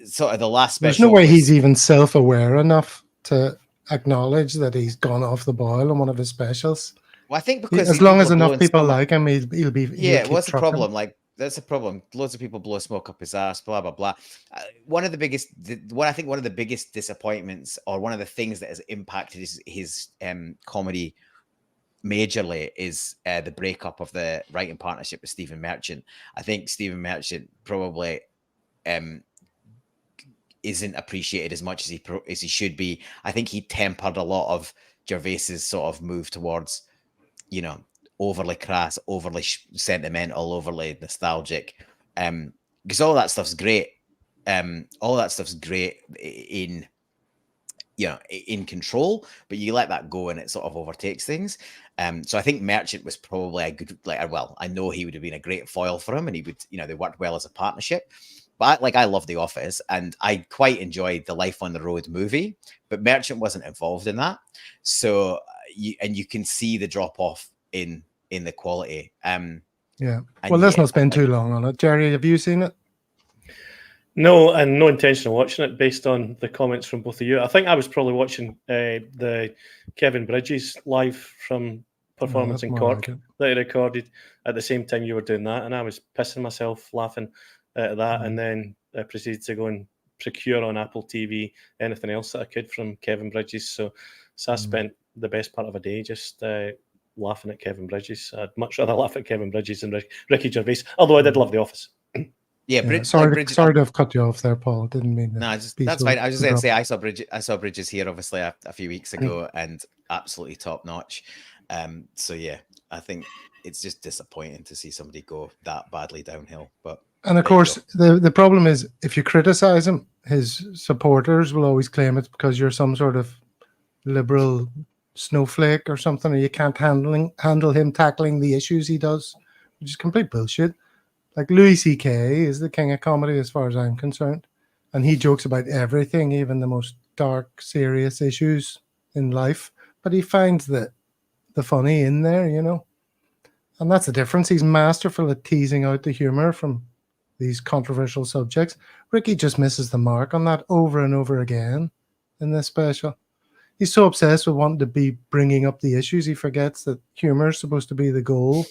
sort of the last special. There's no way he's even self-aware enough to acknowledge that he's gone off the boil on one of his specials. Well, I think because as long as enough people like him, he'll be. Yeah, what's the problem? Like, that's a problem. Loads of people blow smoke up his ass, blah blah blah. One of the biggest disappointments, or one of the things that has impacted his comedy majorly, is the breakup of the writing partnership with Stephen Merchant. I think Stephen Merchant probably isn't appreciated as much as he should be. I think he tempered a lot of Gervais's sort of move towards, you know, overly crass, overly sentimental, overly nostalgic. Because all that stuff's great. All that stuff's great in, you know, in control, but you let that go and it sort of overtakes things. So I think Merchant was probably a good, I know he would have been a great foil for him, and he would, you know, they worked well as a partnership. But I love The Office, and I quite enjoyed the Life on the Road movie, but Merchant wasn't involved in that. So you can see the drop off in the quality. Yeah. Well, let's not spend too long on it. Jerry, have you seen it? No, and no intention of watching it based on the comments from both of you. I think I was probably watching the Kevin Bridges live from performance in Cork that he recorded at the same time you were doing that, and I was pissing myself laughing at that, and then I proceeded to go and procure on Apple TV anything else that I could from Kevin Bridges. So I spent the best part of a day just laughing at Kevin Bridges. I'd much rather laugh at Kevin Bridges than Ricky Gervais, although I did love The Office. Yeah, sorry to have cut you off there, Paul. Didn't mean that. No, that's fine. I was just going to say I saw Bridges here obviously a few weeks ago, and absolutely top notch. So yeah, I think it's just disappointing to see somebody go that badly downhill. And of course, the problem is, if you criticize him, his supporters will always claim it's because you're some sort of liberal snowflake or something, or you can't handle him tackling the issues he does, which is complete bullshit. Like, Louis C.K. is the king of comedy as far as I'm concerned, and he jokes about everything, even the most dark, serious issues in life, but he finds the funny in there, you know, and that's the difference. He's masterful at teasing out the humor from these controversial subjects. Ricky just misses the mark on that over and over again in this special. He's so obsessed with wanting to be bringing up the issues, he forgets that humor is supposed to be the goal.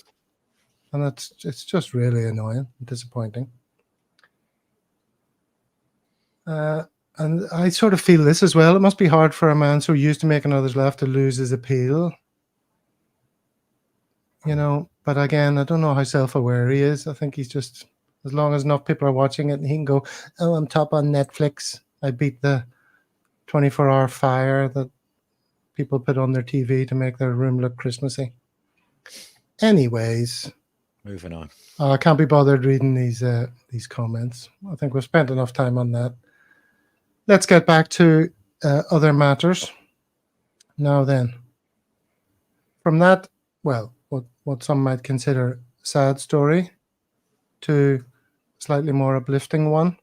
And it's just really annoying and disappointing. And I sort of feel this as well. It must be hard for a man so used to making others laugh to lose his appeal. You know, but again, I don't know how self-aware he is. I think he's just, as long as enough people are watching it, he can go, oh, I'm top on Netflix. I beat the 24-hour fire that people put on their TV to make their room look Christmassy. Anyways, moving on. I can't be bothered reading these comments. I think we've spent enough time on that. Let's get back to other matters. Now then, from that, well, what some might consider sad story to slightly more uplifting one.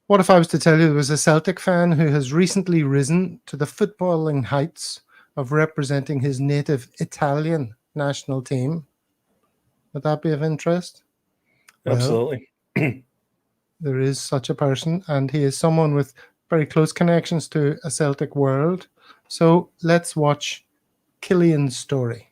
What if I was to tell you there was a Celtic fan who has recently risen to the footballing heights of representing his native Italian national team. Would that be of interest? Well, Absolutely. there is such a person, and he is someone with very close connections to a Celtic world. So let's watch Killian's story.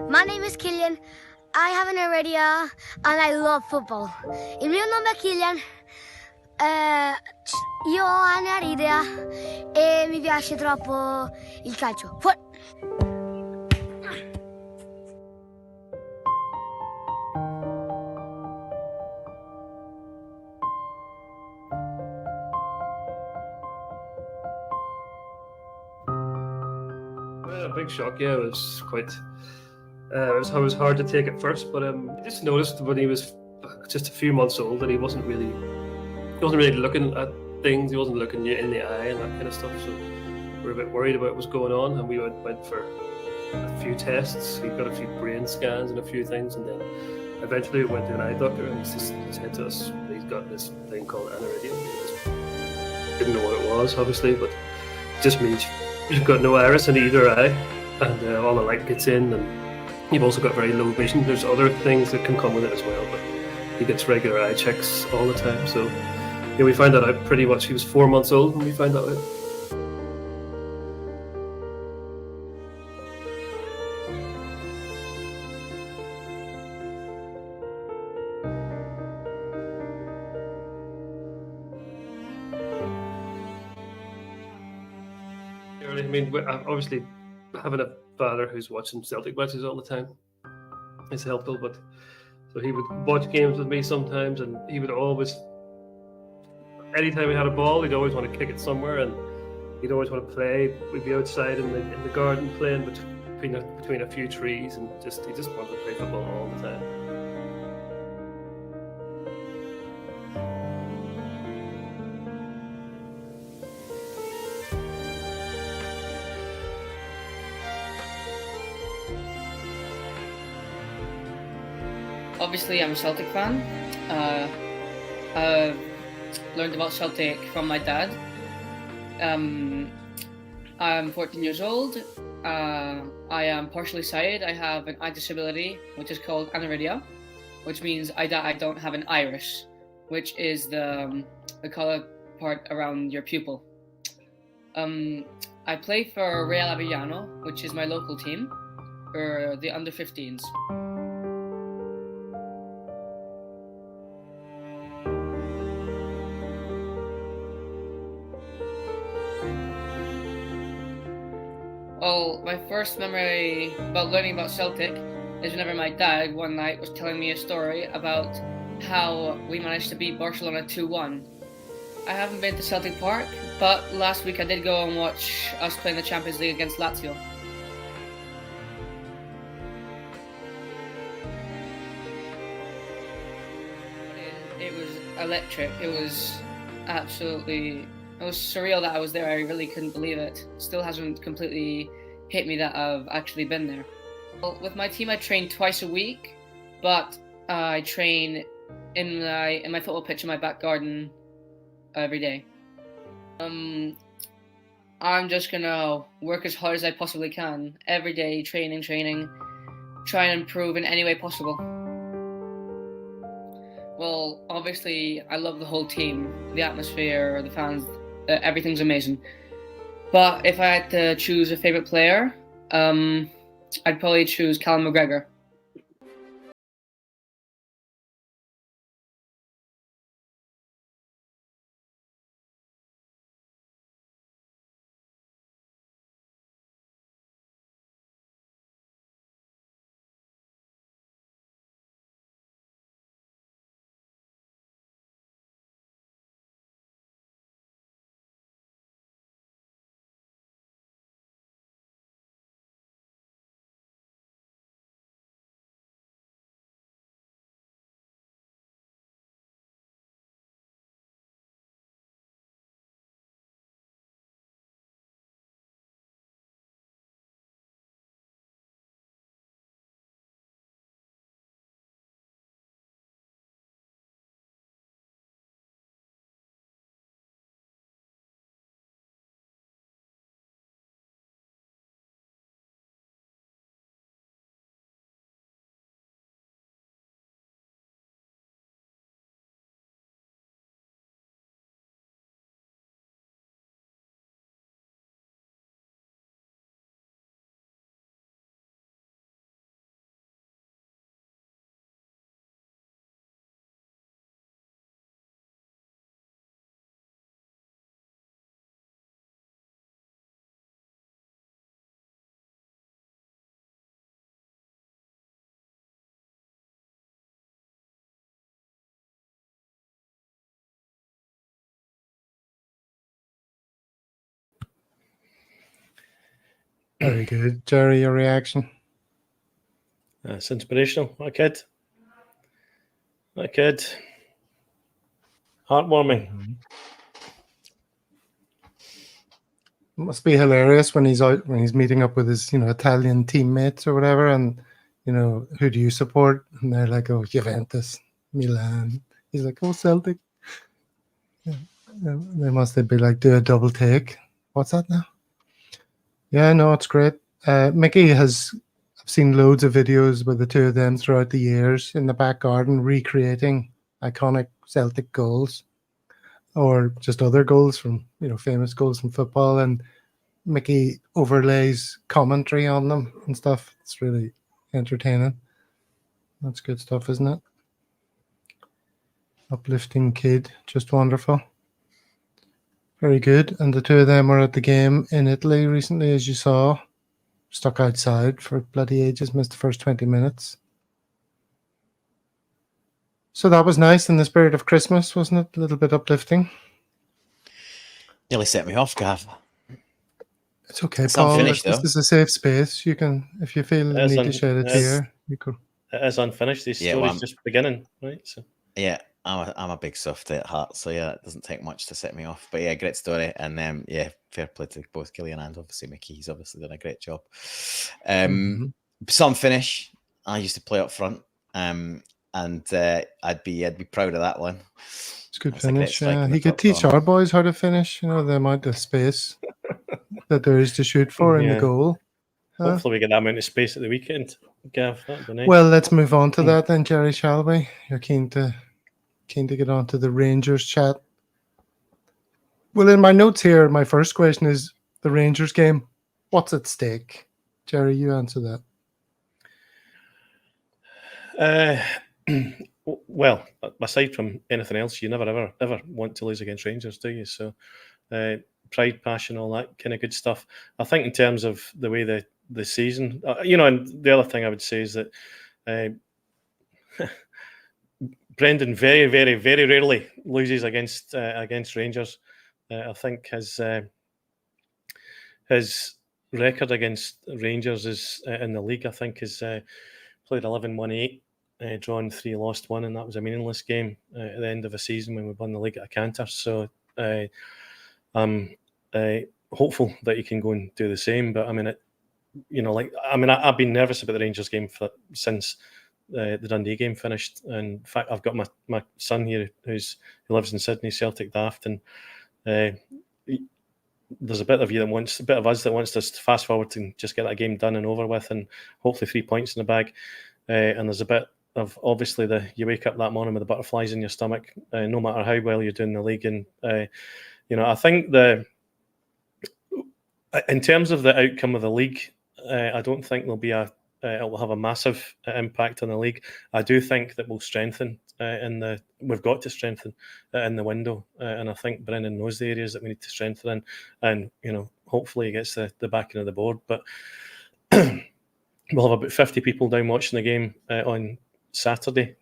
My name is Killian. I have an area and I love football. Il mio nome è Killian. Io ho un'idea e mi piace troppo il calcio. A big shock, yeah. It was quite. It was hard to take at first, but I just noticed when he was just a few months old that he wasn't really looking at things. He wasn't looking you in the eye and that kind of stuff. So we were a bit worried about what was going on, and we went for a few tests. He got a few brain scans and a few things, and then eventually we went to an eye doctor, and he said to us he's got this thing called aniridia. Didn't know what it was, obviously, but it just means you've got no iris in either eye, and all the light gets in, and you've also got very low vision. There's other things that can come with it as well, but he gets regular eye checks all the time. So yeah, we found that out pretty much. He was 4 months old when we found that out. I mean, obviously having a father who's watching Celtic matches all the time is helpful, but so he would watch games with me sometimes, and he would always, anytime he had a ball, he'd always want to kick it somewhere, and he'd always want to play. We'd be outside in the garden playing between a few trees, and he just wanted to play football all the time. Obviously, I'm a Celtic fan. I learned about Celtic from my dad. I'm 14 years old. I am partially sighted. I have an eye disability, which is called aniridia, which means I don't have an iris, which is the color part around your pupil. I play for Real Avellano, which is my local team, for the under 15s. Well, my first memory about learning about Celtic is whenever my dad one night was telling me a story about how we managed to beat Barcelona 2-1. I haven't been to Celtic Park, but last week I did go and watch us play in the Champions League against Lazio. It was electric. It was absolutely... It was surreal that I was there. I really couldn't believe it. Still hasn't completely hit me that I've actually been there. Well, with my team, I train twice a week, but I train in my football pitch in my back garden every day. I'm just gonna work as hard as I possibly can every day, training, try and improve in any way possible. Well, obviously, I love the whole team, the atmosphere, the fans. Everything's amazing. But if I had to choose a favorite player, I'd probably choose Callum McGregor. Very good. Jerry, your reaction? It's inspirational. What a kid. What a kid. Heartwarming. It must be hilarious when he's out, when he's meeting up with his, Italian teammates or whatever, and who do you support? And they're like, oh, Juventus, Milan. He's like, oh, Celtic. Yeah. They must be like, do a double take. What's that now? Yeah, no, it's great. Mickey I've seen loads of videos with the two of them throughout the years in the back garden recreating iconic Celtic goals, or just other goals from, famous goals from football, and Mickey overlays commentary on them and stuff. It's really entertaining. That's good stuff, isn't it? Uplifting kid, just wonderful. Very good. And the two of them were at the game in Italy recently, as you saw. Stuck outside for bloody ages, missed the first 20 minutes. So that was nice in the spirit of Christmas, wasn't it? A little bit uplifting. Nearly set me off, Gav. It's okay, It's Paul. unfinished, This though. is a safe space. You can, if you feel the It is need to shed a tear, you could. It is unfinished. These Yeah, stories well, just beginning, right? So Yeah, I'm a big softie at heart, so yeah, it doesn't take much to set me off. But yeah, great story, and yeah, fair play to both Killian and obviously Mickey. He's obviously done a great job. Some finish. I used to play up front, and I'd be proud of that one. It's a good That's a great finish. strike in the He could top teach corner. our boys how to finish. The amount of space that there is to shoot for in the Yeah. goal. Huh? hopefully we get that amount of space at the weekend, Gav. That'd be nice. Well, let's move on to that then, Jerry, shall we? You're keen to get on to the Rangers chat. Well, in my notes here, my first question is the Rangers game. What's at stake? Jerry, you answer that. Well, aside from anything else, you never ever want to lose against Rangers, do you? So, pride, passion, all that kind of good stuff. I think in terms of the way the season, and the other thing I would say is that Brendan very, very, very rarely loses against Rangers. I think his record against Rangers is in the league. I think is played 11-1-8. Drawn 3, lost 1, and that was a meaningless game at the end of a season when we won the league at a canter. So I'm hopeful that he can go and do the same. But I mean, I've been nervous about the Rangers game since the Dundee game finished. And in fact, I've got my son here who lives in Sydney, Celtic daft, and there's a bit of us that wants to fast forward and just get that game done and over with, and hopefully 3 points in the bag. And there's a bit of obviously you wake up that morning with the butterflies in your stomach, no matter how well you're doing in the league. And I think in terms of the outcome of the league, I don't think there'll be it will have a massive impact on the league. I do think that we'll strengthen we've got to strengthen in the window, and I think Brendan knows the areas that we need to strengthen in, and hopefully he gets the backing of the board. But we'll have about 50 people down watching the game on Saturday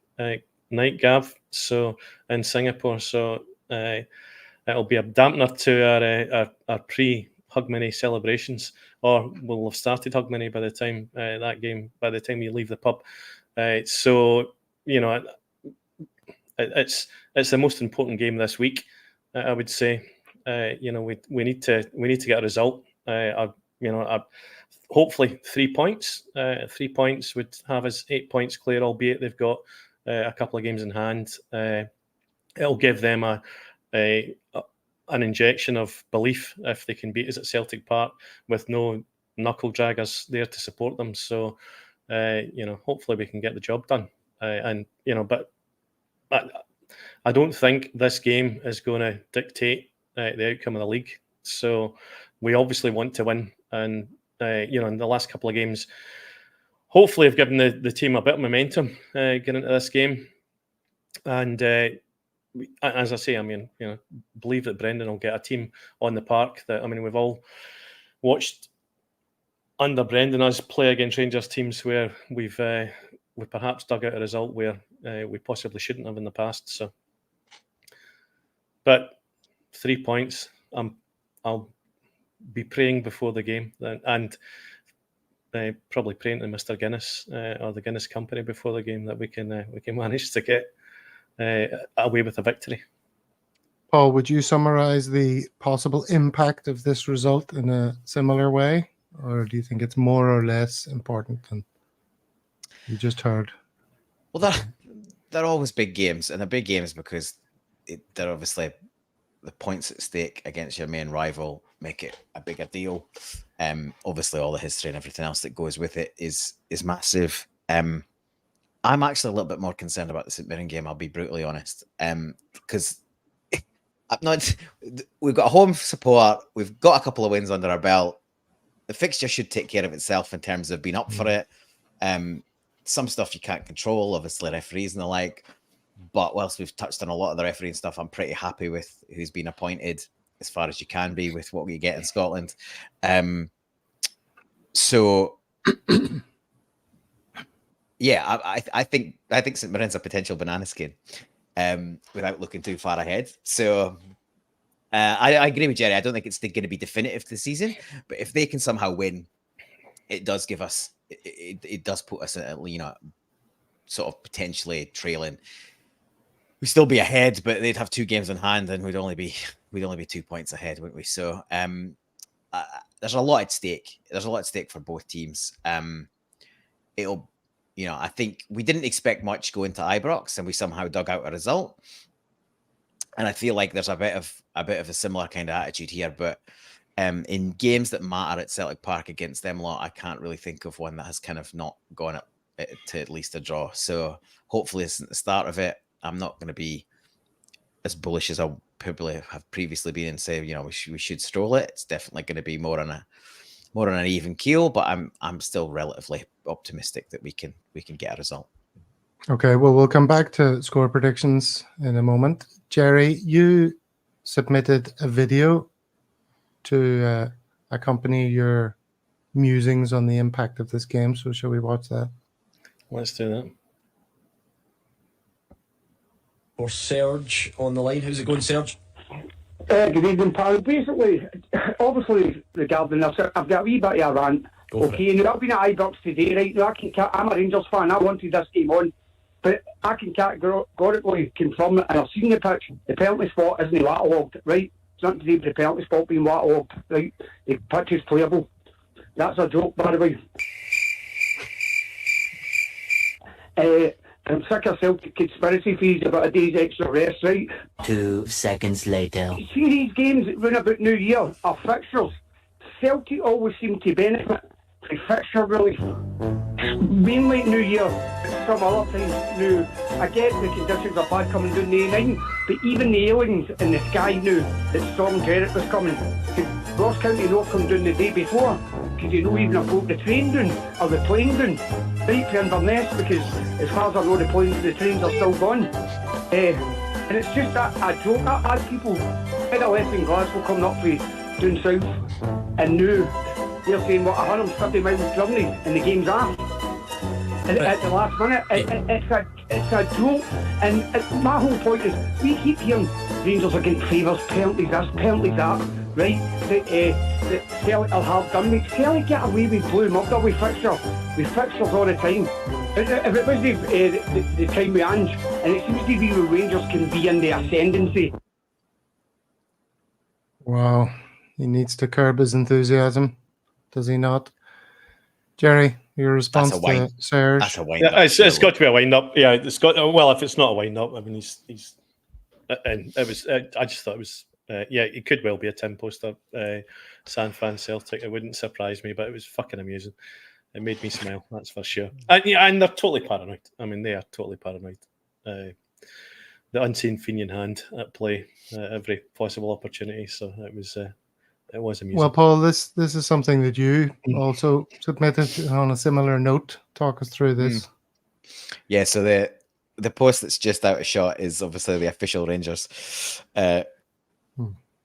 night, Gav, so in Singapore. So it'll be a dampener to our pre-Hogmanay celebrations, or we'll have started Hogmanay by the time by the time you leave the pub. So it's the most important game this week, I would say. We need to get a result. Hopefully 3 points. 3 points would have us 8 points clear, albeit they've got a couple of games in hand. It'll give them an injection of belief if they can beat us at Celtic Park with no knuckle draggers there to support them. So, hopefully we can get the job done. But I don't think this game is going to dictate the outcome of the league. So we obviously want to win, and in the last couple of games, hopefully have given the team a bit of momentum getting into this game. And as I say, believe that Brendan will get a team on the park that, we've all watched under Brendan us play against Rangers teams where we perhaps dug out a result where we possibly shouldn't have in the past. So, but 3 points, I'll be praying before the game, and probably praying to Mr. Guinness or the Guinness Company before the game that we can manage to get away with a victory. Paul, would you summarise the possible impact of this result in a similar way, or do you think it's more or less important than you just heard? Well, they're always big games, and they're big games because they're obviously the points at stake against your main rival make it a bigger deal. Obviously, all the history and everything else that goes with it is massive. I'm actually a little bit more concerned about the St Mirren game. I'll be brutally honest, because we've got a home support. We've got a couple of wins under our belt. The fixture should take care of itself in terms of being up for it. Some stuff you can't control, obviously referees and the like. But whilst we've touched on a lot of the refereeing stuff, I'm pretty happy with who's been appointed as far as you can be with what we get in Scotland. So, yeah, I think St Mirren's a potential banana skin without looking too far ahead. So I agree with Jerry. I don't think it's going to be definitive this season, but if they can somehow win, it does give us, it does put us at, sort of potentially trailing. We'd still be ahead, but they'd have 2 games in hand, and we'd only be 2 points ahead, wouldn't we? So there's a lot at stake. There's a lot at stake for both teams. It'll, I think we didn't expect much going to Ibrox, and we somehow dug out a result. And I feel like there's a bit of a similar kind of attitude here. But in games that matter at Celtic Park against them lot, I can't really think of one that has kind of not gone up to at least a draw. So hopefully this isn't the start of it. I'm not going to be as bullish as I probably have previously been and say, we should stroll it. It's definitely going to be more on an even keel, but I'm still relatively optimistic that we can get a result. Okay, well, we'll come back to score predictions in a moment. Jerry, you submitted a video to accompany your musings on the impact of this game. So shall we watch that? Let's do that. Or Serge on the line. How's it going, Serge? Good evening, pal. Basically, obviously, regarding this, I've got a wee bit of a rant. Okay, now I've been at Ibrox today, right? Now I'm a Rangers fan. I wanted this game on, but I can categorically confirm it, and I've seen the pitch. The penalty spot isn't waterlogged, right? It's nothing to do with the penalty spot being waterlogged, right? The pitch is playable. That's a joke, by the way. I'm sick of Celtic conspiracy fees about a day's extra rest, right? 2 seconds later. See these games that run about New Year are fixtures. Celtic always seem to benefit from fixture relief. Mainly New Year, but some other times now. I get the conditions are bad coming down the A9, but even the aliens in the sky knew that Storm Gerrit was coming. Ross County North come down the day before, because you know even if the train down or the plane down, right for Inverness, because as far as I know the trains are still gone. And it's just a joke. I had people in a left in Glasgow coming up from down south, and now they're saying 150 miles Germany and the game's off. And at the last minute, it's a joke. And my whole point is, we keep hearing Rangers are getting favours, penalties this, penalties that, right? That Celtic will have done. Celtic get away with blue murder with fixtures all the time. If it was the time with Ange, and it seems to be where Rangers can be in the ascendancy. Wow, he needs to curb his enthusiasm, does he not? Jerry, your response to Serge? That's a wind Yeah, up. it's got to be a wind up. Yeah, it's got. Well, if it's not a wind up, I mean, he's. And it was. I just thought it was. Yeah, it could well be a Tim Poster San Fran Celtic. It wouldn't surprise me, but it was fucking amusing. It made me smile, that's for sure. And they're totally paranoid. I mean, they are totally paranoid. The unseen Fenian hand at play every possible opportunity. So it was amusing. Well, Paul, this is something that you also submitted on a similar note. Talk us through this. Yeah, so the post that's just out of shot is obviously the official Rangers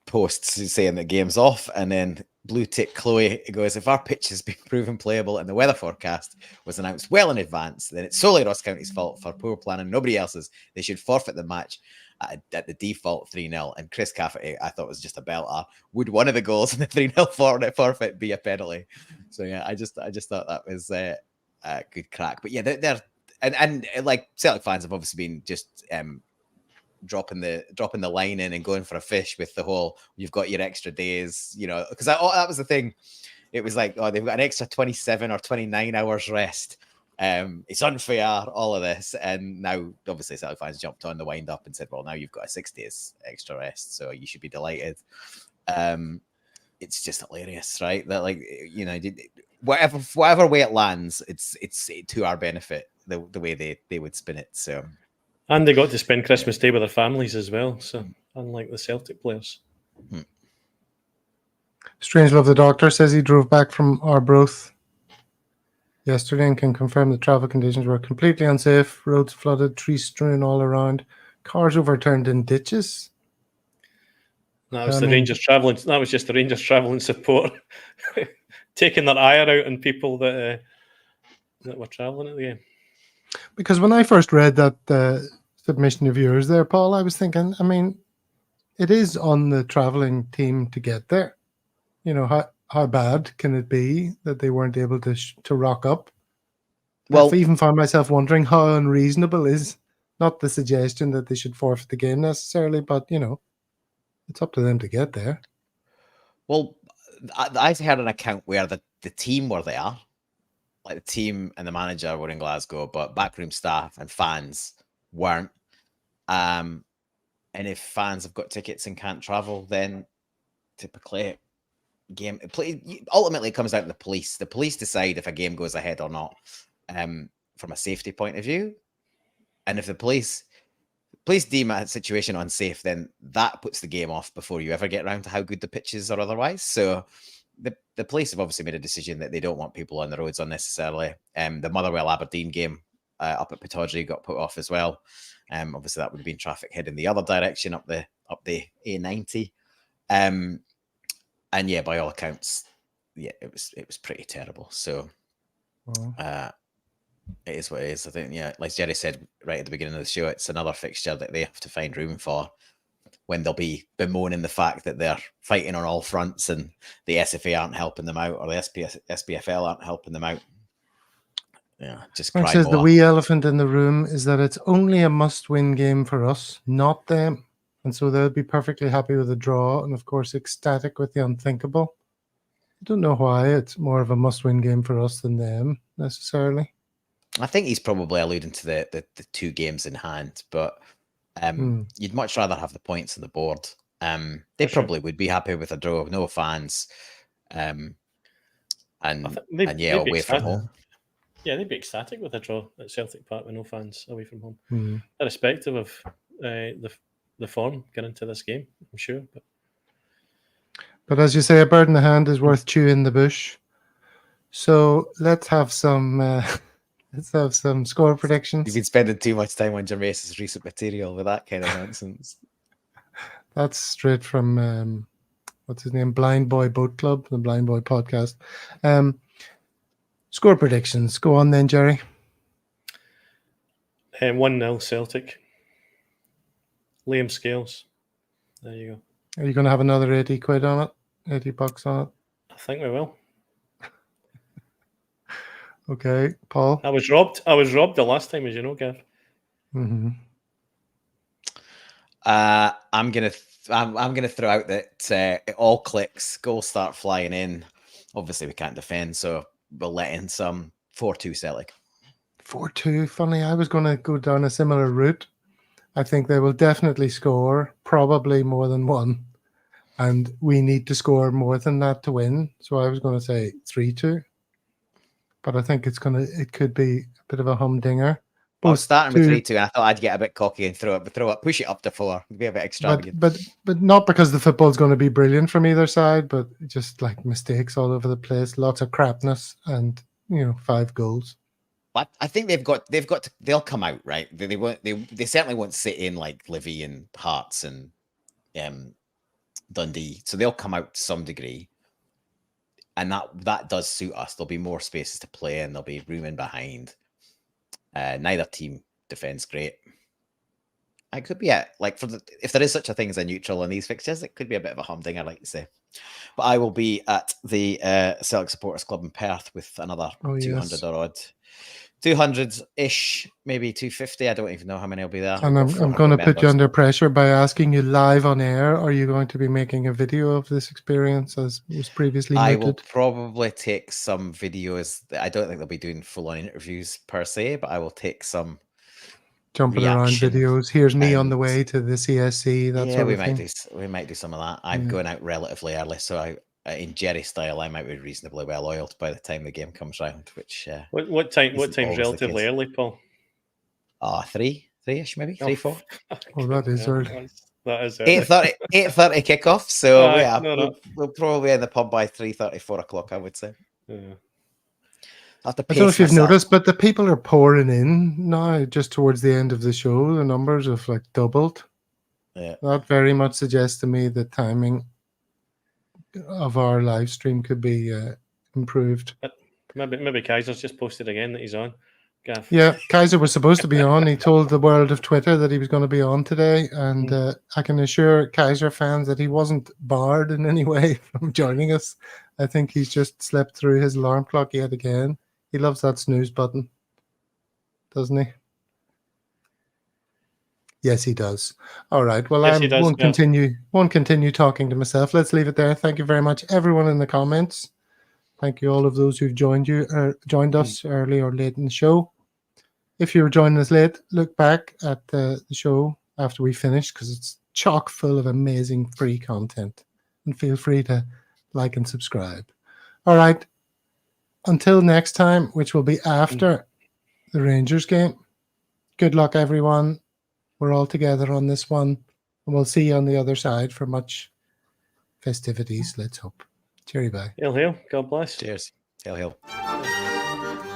posts saying the game's off, and then Blue Tick Chloe goes, if our pitch has been proven playable and the weather forecast was announced well in advance, then it's solely Ross County's fault for poor planning, nobody else's. They should forfeit the match at the default 3-0. And Chris Cafferty, I thought was just a belter. Would one of the goals in the 3-0 forfeit be a penalty? So yeah, I just thought that was a good crack. But yeah, they're and like Celtic fans have obviously been just dropping the line in and going for a fish with the whole you've got your extra days, because that was the thing. It was like, oh, they've got an extra 27 or 29 hours rest. It's unfair, all of this. And now obviously Celtic fans jumped on the wind up and said, well, now you've got a 6 days extra rest, so you should be delighted. It's just hilarious, right? That, like, whatever way it lands, it's to our benefit, the way they would spin it. So, and they got to spend Christmas Day with their families as well. So, unlike the Celtic players. Strange Love the Doctor says he drove back from Arbroath yesterday and can confirm the travel conditions were completely unsafe. Roads flooded, trees strewn all around, cars overturned in ditches. That was Rangers travelling. That was just the Rangers travelling support, taking their ire out on people that were travelling at the game. Because when I first read that submission of yours there, Paul, I was thinking, it is on the travelling team to get there. How bad can it be that they weren't able to rock up? Well, I've even found myself wondering how unreasonable is not the suggestion that they should forfeit the game necessarily, but it's up to them to get there. Well, I've heard an account where the team were there. Like the team and the manager were in Glasgow, but backroom staff and fans weren't. And if fans have got tickets and can't travel, then typically ultimately it comes down to the police. The police decide if a game goes ahead or not, from a safety point of view. And if the police deem a situation unsafe, then that puts the game off before you ever get around to how good the pitch is or otherwise. So the police have obviously made a decision that they don't want people on the roads unnecessarily. The Motherwell Aberdeen game up at Pittodrie got put off as well. Obviously that would have been traffic heading the other direction up the A90. And yeah, by all accounts, yeah, it was pretty terrible. So it is what it is. I think, yeah, like Jerry said right at the beginning of the show, it's another fixture that they have to find room for when they'll be bemoaning the fact that they're fighting on all fronts and the SFA aren't helping them out or the SPFL aren't helping them out. Yeah, just cry says more. The wee elephant in the room is that it's only a must-win game for us, not them. And so they'll be perfectly happy with a draw and, of course, ecstatic with the unthinkable. I don't know why it's more of a must-win game for us than them, necessarily. I think he's probably alluding to the 2 games in hand, but you'd much rather have the points on the board. They probably would be happy with a draw, no fans, and away from home. Yeah, they'd be ecstatic with a draw at Celtic Park with no fans away from home, irrespective of the form getting into this game, I'm sure. But as you say, a bird in the hand is worth chewing the bush. So let's have some score predictions. You've been spending too much time on Gervais's recent material with that kind of nonsense. That's straight from what's his name, Blind Boy Boat Club, the Blind Boy podcast. Score predictions. Go on then, Jerry. 1-0 Celtic. Liam Scales. There you go. Are you going to have another 80 quid on it? $80 on it? I think we will. Okay, Paul. I was robbed the last time, as you know, Gav. Mm-hmm. I'm gonna throw out that it all clicks, goals start flying in. Obviously, we can't defend, so we'll let in some 4-2 Celtic. 4-2. Funny, I was going to go down a similar route. I think they will definitely score, probably more than one, and we need to score more than that to win. So I was going to say 3-2, but I think it could be a bit of a humdinger. I was starting with 3-2, and I thought I'd get a bit cocky and push it up to 4, be a bit extravagant. But not because the football's going to be brilliant from either side, but just like mistakes all over the place, lots of crapness, and 5 goals. But I think they'll come out, right. They certainly won't sit in like Livi and Hearts and Dundee, so they'll come out to some degree, and that does suit us. There'll be more spaces to play in. There'll be room in behind. Neither team defends great. It could be if there is such a thing as a neutral in these fixtures, it could be a bit of a humdinger, like you say. But I will be at the Celtic Supporters Club in Perth with another 200 or odd. 200-ish, maybe 250. I don't even know how many will be there. And I'm going to put you under pressure by asking you live on air. Are you going to be making a video of this experience as was previously noted? I will probably take some videos. I don't think they'll be doing full-on interviews per se, but I will take some jumping around videos. Here's me on the way to the CSC. That sort of thing. We might do some of that. I'm going out relatively early, so in Jerry style, I might be reasonably well oiled by the time the game comes round. Which what time's relatively early, Paul? 3-ish, maybe 3-4. Oh, that is early. That is early. 8:30 kickoff. So we'll probably be in the pub by 3:30, 4 o'clock. I would say. Yeah. I don't know if you've noticed, but the people are pouring in now. Just towards the end of the show, the numbers have doubled. Yeah, that very much suggests to me the timing of our live stream could be improved. Maybe Kaiser's just posted again that he's on. Gaff. Yeah, Kaiser was supposed to be on. He told the world of Twitter that he was going to be on today, and I can assure Kaiser fans that he wasn't barred in any way from joining us. I think he's just slept through his alarm clock yet again. He loves that snooze button, doesn't he? Yes, he does. All right. Well, I won't continue talking to myself. Let's leave it there. Thank you very much, everyone in the comments. Thank you all of those who've joined us early or late in the show. If you were joining us late, look back at the show after we finish, because it's chock full of amazing free content. And feel free to like and subscribe. All right. Until next time, which will be after the Rangers game. Good luck, everyone. We're all together on this one. And we'll see you on the other side for much festivities, let's hope. Cheery bye. Hail, hail. God bless. Cheers. Hail, hail.